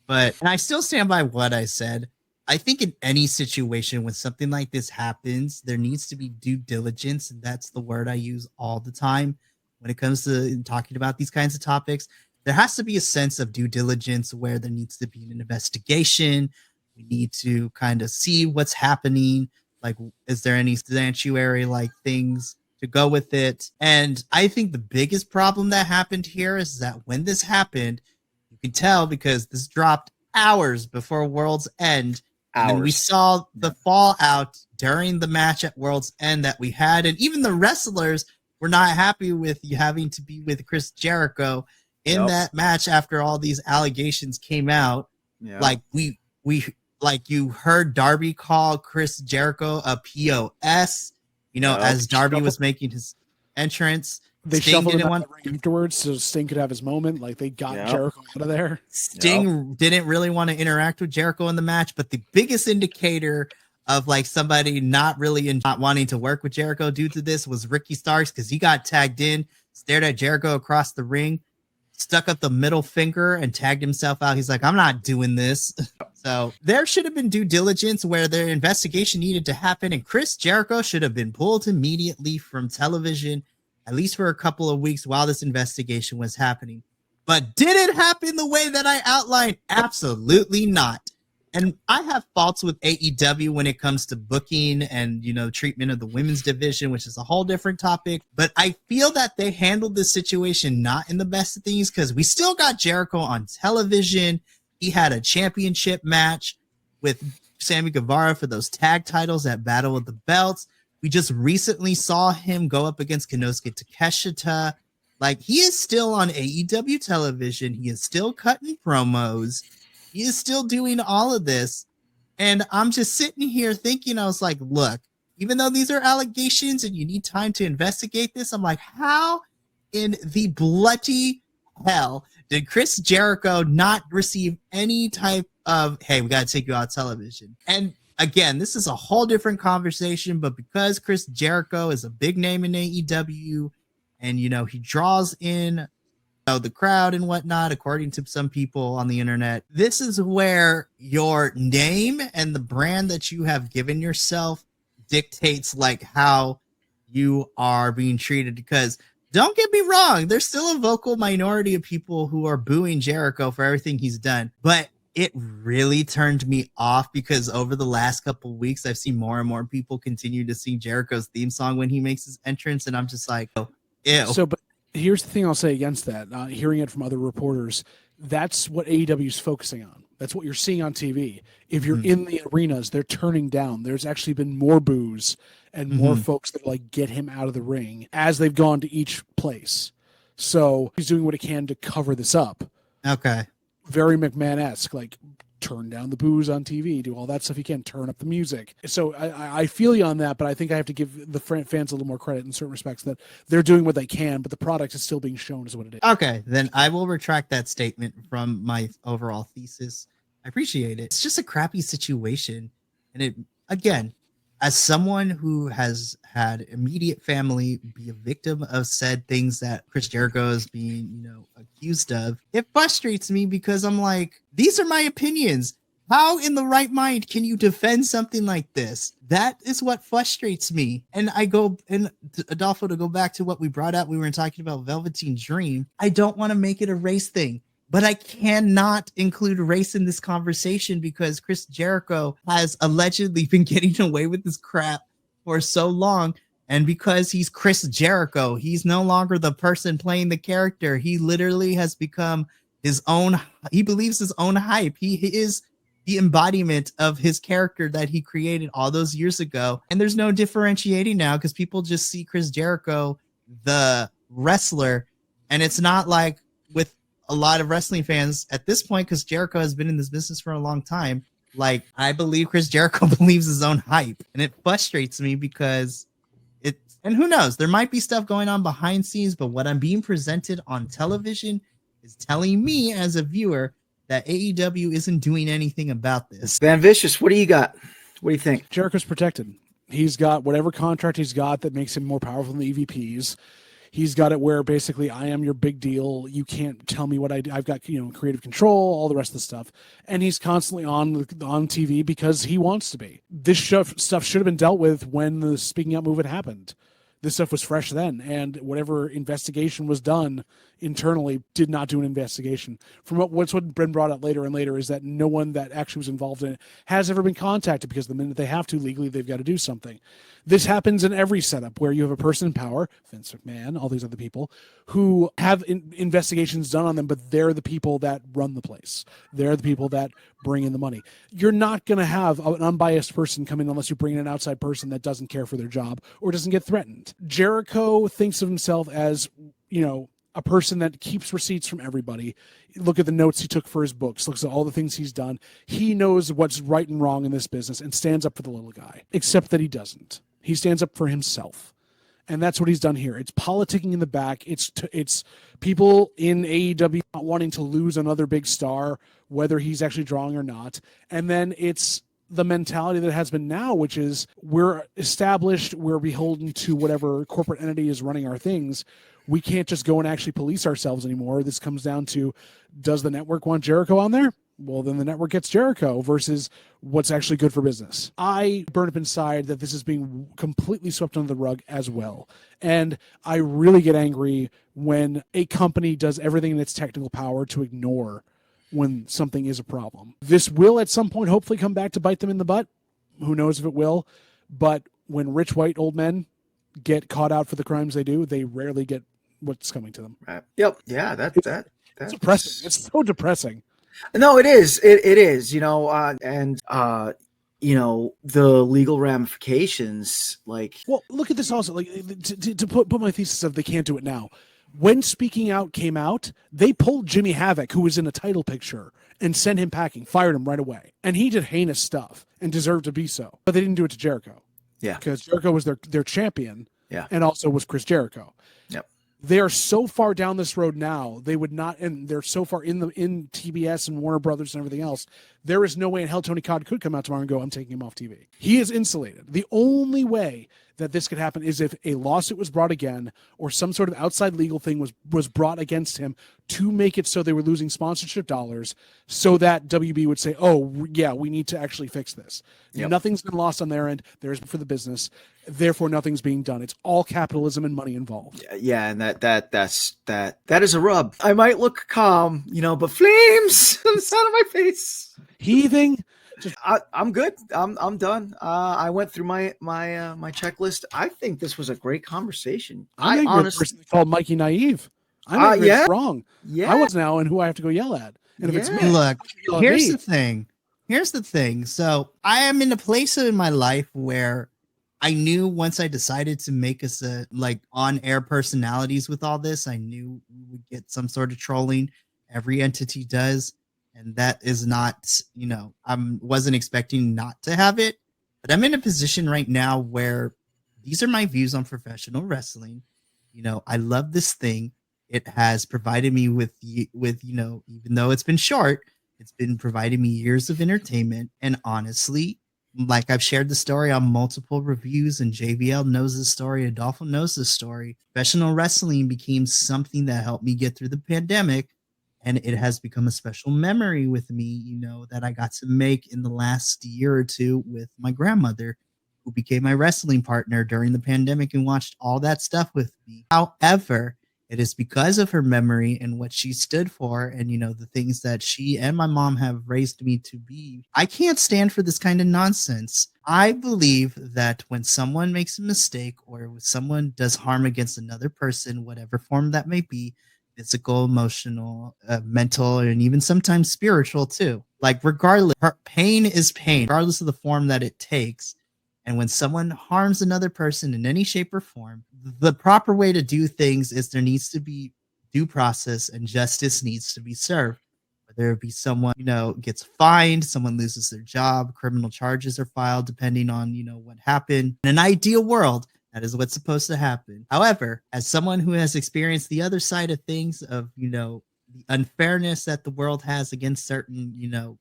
And I still stand by what I said. I think in any situation when something like this happens, there needs to be due diligence. And that's the word I use all the time when it comes to talking about these kinds of topics. There has to be a sense of due diligence where there needs to be an investigation. We need to kind of see what's happening. Like, is there any sanctuary like things to go with it? And I think the biggest problem that happened here is that when this happened, you can tell because this dropped hours before World's End. And we saw the fallout during the match at World's End that we had. And even the wrestlers were not happy with you having to be with Chris Jericho in that match after all these allegations came out. Yep. Like like you heard Darby call Chris Jericho a POS, as Darby was making his entrance. They shuffled him out afterwards so Sting could have his moment. Like they got Jericho out of there. Sting didn't really want to interact with Jericho in the match, but the biggest indicator of like somebody not wanting to work with Jericho due to this was Ricky Starks, because he got tagged in, stared at Jericho across the ring, stuck up the middle finger and tagged himself out. He's like, I'm not doing this. So there should have been due diligence where their investigation needed to happen. And Chris Jericho should have been pulled immediately from television, at least for a couple of weeks while this investigation was happening. But did it happen the way that I outlined? Absolutely not. And I have faults with AEW when it comes to booking and, treatment of the women's division, which is a whole different topic. But I feel that they handled this situation not in the best of things, because we still got Jericho on television. He had a championship match with Sammy Guevara for those tag titles at Battle of the Belts. We just recently saw him go up against Konosuke Takeshita. Like, he is still on AEW television. He is still cutting promos. He is still doing all of this. And I'm just sitting here thinking, I was like, look, even though these are allegations and you need time to investigate this, I'm like, how in the bloody hell did Chris Jericho not receive any type of, hey, we got to take you out television? And again, this is a whole different conversation, but because Chris Jericho is a big name in AEW and, he draws in the crowd and whatnot, according to some people on the internet, this is where your name and the brand that you have given yourself dictates like how you are being treated. Because don't get me wrong, there's still a vocal minority of people who are booing Jericho for everything he's done, but it really turned me off because over the last couple of weeks, I've seen more and more people continue to sing Jericho's theme song when he makes his entrance, and I'm just like, oh, ew. So, but here's the thing I'll say against that. Hearing it from other reporters, that's what AEW is focusing on. That's what you're seeing on TV. If you're in the arenas, they're turning down. There's actually been more boos and more folks that like get him out of the ring as they've gone to each place. So he's doing what he can to cover this up. Okay. very McMahon-esque, like turn down the booze on TV, do all that stuff. You can't turn up the music. So I feel you on that, but I think I have to give the fans a little more credit in certain respects that they're doing what they can, but the product is still being shown as what it is. Okay, then I will retract that statement from my overall thesis. I appreciate it. It's just a crappy situation. And it, again, as someone who has had immediate family be a victim of said things that Chris Jericho is being, accused of, it frustrates me because I'm like, these are my opinions. How in the right mind can you defend something like this? That is what frustrates me. And Adolfo, to go back to what we brought up, we were talking about Velveteen Dream. I don't want to make it a race thing, but I cannot include race in this conversation because Chris Jericho has allegedly been getting away with this crap for so long. And because he's Chris Jericho, he's no longer the person playing the character. He literally has become he believes his own hype. He is the embodiment of his character that he created all those years ago. And there's no differentiating now because people just see Chris Jericho, the wrestler. And it's not like with a lot of wrestling fans at this point, because Jericho has been in this business for a long time. Like, I believe Chris Jericho believes his own hype, and it frustrates me because and who knows, there might be stuff going on behind scenes, but what I'm being presented on television is telling me as a viewer that AEW isn't doing anything about this. Van Vicious, what do you got? What do you think? Jericho's protected. He's got whatever contract he's got that makes him more powerful than the EVPs. He's got it where basically I am your big deal. You can't tell me what I do. I've got, creative control, all the rest of the stuff. And he's constantly on TV because he wants to be. This stuff should have been dealt with when the speaking out movement happened. This stuff was fresh then, and whatever investigation was done internally did not do an investigation. From what's been brought up later and later is that no one that actually was involved in it has ever been contacted because the minute they have to legally, they've got to do something. This happens in every setup where you have a person in power, Vince McMahon, all these other people, who have investigations done on them, but they're the people that run the place. They're the people that bring in the money. You're not going to have an unbiased person come in unless you bring in an outside person that doesn't care for their job or doesn't get threatened. Jericho thinks of himself as, a person that keeps receipts from everybody. Look at the notes he took for his books. Looks at all the things he's done. He knows what's right and wrong in this business and stands up for the little guy, except that he doesn't. He stands up for himself. And that's what he's done here. It's politicking in the back. It's people in AEW not wanting to lose another big star, whether he's actually drawing or not. And then it's the mentality that has been now, which is we're established, we're beholden to whatever corporate entity is running our things. We can't just go and actually police ourselves anymore. This comes down to, does the network want Jericho on there? Well, then the network gets Jericho versus what's actually good for business. I burn up inside that this is being completely swept under the rug as well. And I really get angry when a company does everything in its technical power to ignore when something is a problem. This will at some point hopefully come back to bite them in the butt. Who knows if it will. But when rich white old men get caught out for the crimes they do, they rarely get what's coming to them. Right. Yep. Yeah, that's depressing. It's so depressing. No, it is. It is, the legal ramifications, well, look at this also, to put my thesis of they can't do it now. When Speaking Out came out, they pulled Jimmy Havoc, who was in a title picture, and sent him packing, fired him right away. And he did heinous stuff and deserved to be so. But they didn't do it to Jericho. Yeah. Because Jericho was their champion. Yeah. And also was Chris Jericho. Yep. They are so far down this road now, they would not, and they're so far in TBS and Warner Brothers and everything else, there is no way in hell Tony Khan could come out tomorrow and go, I'm taking him off TV. He is insulated. The only way that this could happen is if a lawsuit was brought again or some sort of outside legal thing was brought against him to make it so they were losing sponsorship dollars so that WB would say, oh, yeah, we need to actually fix this. Yep. Nothing's been lost on their end. There's for the business. Therefore, nothing's being done. It's all capitalism and money involved. Yeah, and that is a rub. I might look calm, but flames on the side of my face. Heaving. I'm good. I'm done. I went through my checklist. I think this was a great conversation. I honestly called Mikey naive. I'm wrong. Yeah, I was now, and who I have to go yell at. And if it's me, look, here's the thing. Here's the thing. So I am in a place in my life where I knew once I decided to make us on-air personalities with all this, I knew we would get some sort of trolling. Every entity does. And that is not, I wasn't expecting not to have it, but I'm in a position right now where these are my views on professional wrestling. I love this thing. It has provided me with, even though it's been short, it's been providing me years of entertainment. And honestly, like I've shared the story on multiple reviews, and JVL knows the story, Adolfo knows the story. Professional wrestling became something that helped me get through the pandemic. And it has become a special memory with me, that I got to make in the last year or two with my grandmother, who became my wrestling partner during the pandemic and watched all that stuff with me. However, it is because of her memory and what she stood for and, the things that she and my mom have raised me to be. I can't stand for this kind of nonsense. I believe that when someone makes a mistake or when someone does harm against another person, whatever form that may be, physical, emotional, mental, and even sometimes spiritual too. Like regardless, pain is pain, regardless of the form that it takes. And when someone harms another person in any shape or form, the proper way to do things is there needs to be due process and justice needs to be served. Whether it be someone, gets fined, someone loses their job, criminal charges are filed, depending on, what happened. In an ideal world, that is what's supposed to happen. However, as someone who has experienced the other side of things of, the unfairness that the world has against certain,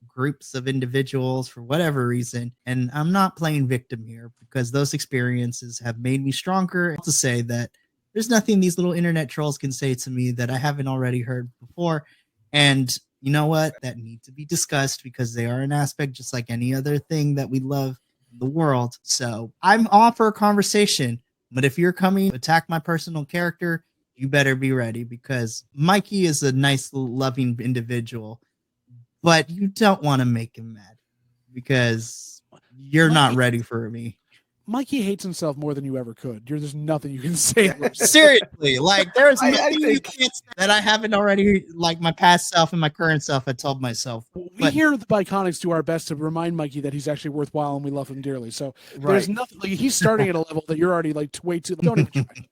groups of individuals for whatever reason, and I'm not playing victim here because those experiences have made me stronger. To say that there's nothing these little internet trolls can say to me that I haven't already heard before. And you know what? That need to be discussed because they are an aspect just like any other thing that we love in the world. So I'm all for a conversation. But if you're coming to attack my personal character, you better be ready because Mikey is a nice, loving individual, but you don't want to make him mad because you're not ready for me. Mikey hates himself more than you ever could. There's nothing you can say. Seriously, like there's nothing you can't say that I haven't already, like my past self and my current self, I told myself. We here the Bi-Conics do our best to remind Mikey that he's actually worthwhile and we love him dearly. So there's nothing. Like, he's starting at a level that you're already like way too. Don't even try.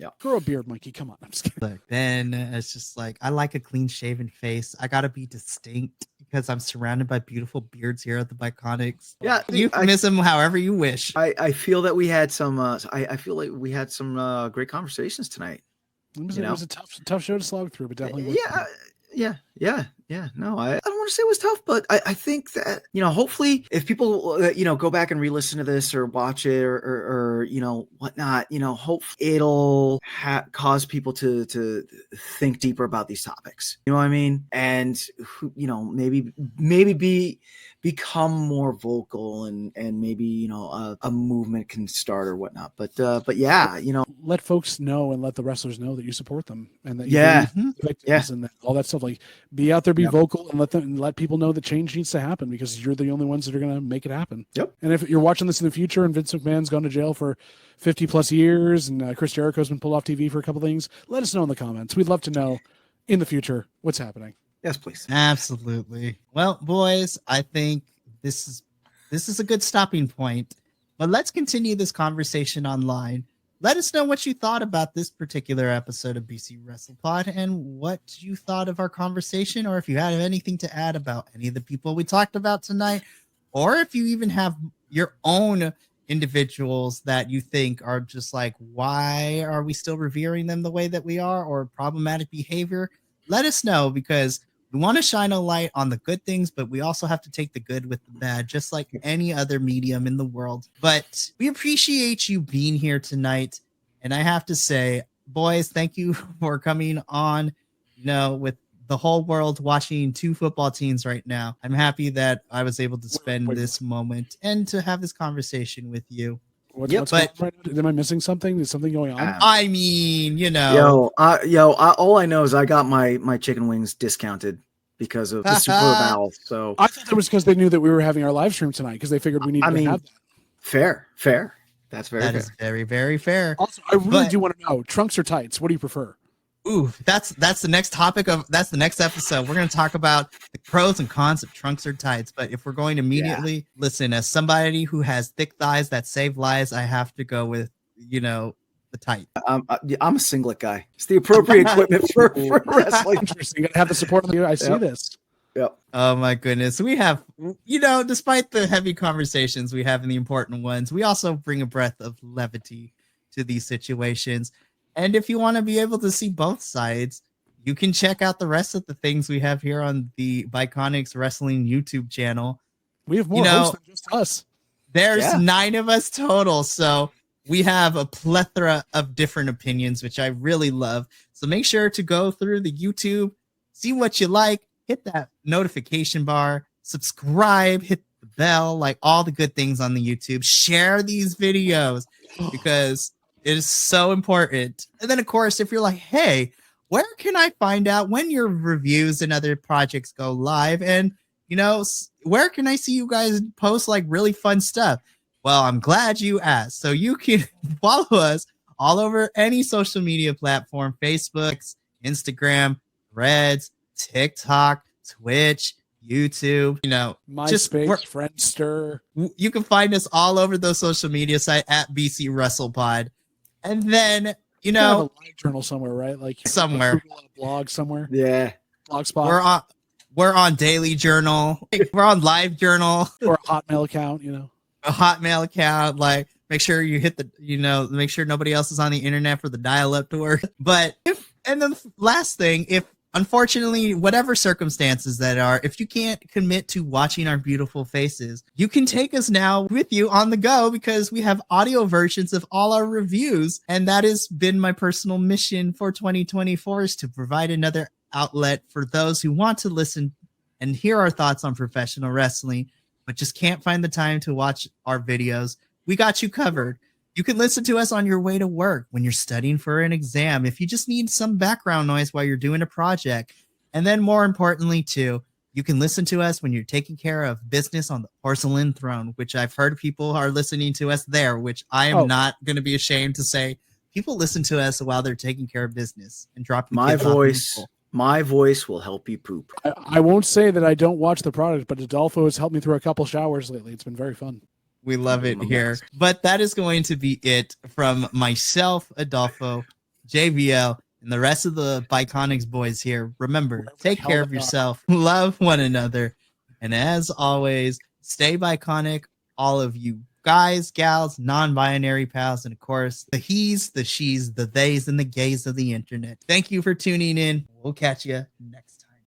Yep. Grow a beard, Mikey. Come on. I'm just kidding. Look, then it's just like I like a clean shaven face. I gotta be distinct because I'm surrounded by beautiful beards here at the Bi-Conics. Yeah, euphemism, however you wish. I feel that we had some. I feel like we had some great conversations tonight. It was a tough show to slog through, but definitely. Yeah. No, I don't want to say it was tough, but I think that, hopefully if people, go back and re-listen to this or watch it or whatnot, hopefully it'll cause people to think deeper about these topics. You know what I mean? And, maybe become more vocal and maybe, a movement can start or whatnot. But yeah, let folks know and let the wrestlers know that you support them and that and that, all that stuff. Like be out there, be vocal, and let people know that change needs to happen because you're the only ones that are going to make it happen. Yep. And if you're watching this in the future and Vince McMahon's gone to jail for 50 plus years and Chris Jericho's been pulled off TV for a couple things, let us know in the comments. We'd love to know in the future what's happening. Yes, please. Absolutely. Well, boys, I think this is a good stopping point, but let's continue this conversation online. Let us know what you thought about this particular episode of BC WrestlePod and what you thought of our conversation, or if you have anything to add about any of the people we talked about tonight, or if you even have your own individuals that you think are just like, why are we still revering them the way that we are, or problematic behavior. Let us know because we want to shine a light on the good things, but we also have to take the good with the bad, just like any other medium in the world. But we appreciate you being here tonight. And I have to say, boys, thank you for coming on, with the whole world watching two football teams right now. I'm happy that I was able to spend this moment and to have this conversation with you. What's going on right now? Am I missing something? Is something going on? I mean, all I know is I got my chicken wings discounted because of the Super Bowl. So I thought that was because they knew that we were having our live stream tonight because they figured we needed to have that. Fair. That's very fair. That is very, very fair. Also, I really do want to know, trunks or tights? What do you prefer? Ooh, that's the next topic that's the next episode. We're going to talk about the pros and cons of trunks or tights. But if we're going immediately, listen, as somebody who has thick thighs that save lives, I have to go with, the tight. I'm a singlet guy. It's the appropriate equipment for wrestling. Interesting. You got to have the support of the I see this. Yep. Oh my goodness. We have, despite the heavy conversations we have in the important ones, we also bring a breath of levity to these situations. And if you want to be able to see both sides, you can check out the rest of the things we have here on the Bi-Conics Wrestling YouTube channel. We have more hosts than just us. There's 9 of us total. So we have a plethora of different opinions, which I really love. So make sure to go through the YouTube, see what you like, hit that notification bar, subscribe, hit the bell, like all the good things on the YouTube. Share these videos because it is so important. And then, of course, if you're like, hey, where can I find out when your reviews and other projects go live? And, where can I see you guys post like really fun stuff? Well, I'm glad you asked. So you can follow us all over any social media platform, Facebook, Instagram, Threads, TikTok, Twitch, YouTube, MySpace, Friendster. You can find us all over those social media sites at BC Wrestle Pod. And then, You have a live journal somewhere, right? Like somewhere. A blog somewhere. Yeah. Blogspot. We're on Daily Journal. We're on Live Journal. Or a Hotmail account, A Hotmail account. Like, make sure you hit the, make sure nobody else is on the internet for the dial-up to work. But and then the last thing, if unfortunately, whatever circumstances that are, if you can't commit to watching our beautiful faces, you can take us now with you on the go because we have audio versions of all our reviews. And that has been my personal mission for 2024 is to provide another outlet for those who want to listen and hear our thoughts on professional wrestling, but just can't find the time to watch our videos. We got you covered. You can listen to us on your way to work, when you're studying for an exam, if you just need some background noise while you're doing a project. And then more importantly, too, you can listen to us when you're taking care of business on the porcelain throne, which I've heard people are listening to us there, which I am not going to be ashamed to say. People listen to us while they're taking care of business and dropping My voice will help you poop. I won't say that I don't watch the product, but Adolfo has helped me through a couple showers lately. It's been very fun. We love it here. But that is going to be it from myself, Adolfo, JVL, and the rest of the Bi-Conics boys here. Remember, take care of yourself, love one another, and as always, stay Bi-Conic, all of you guys, gals, non-binary pals, and of course, the he's, the she's, the theys, and the gays of the internet. Thank you for tuning in. We'll catch you next time.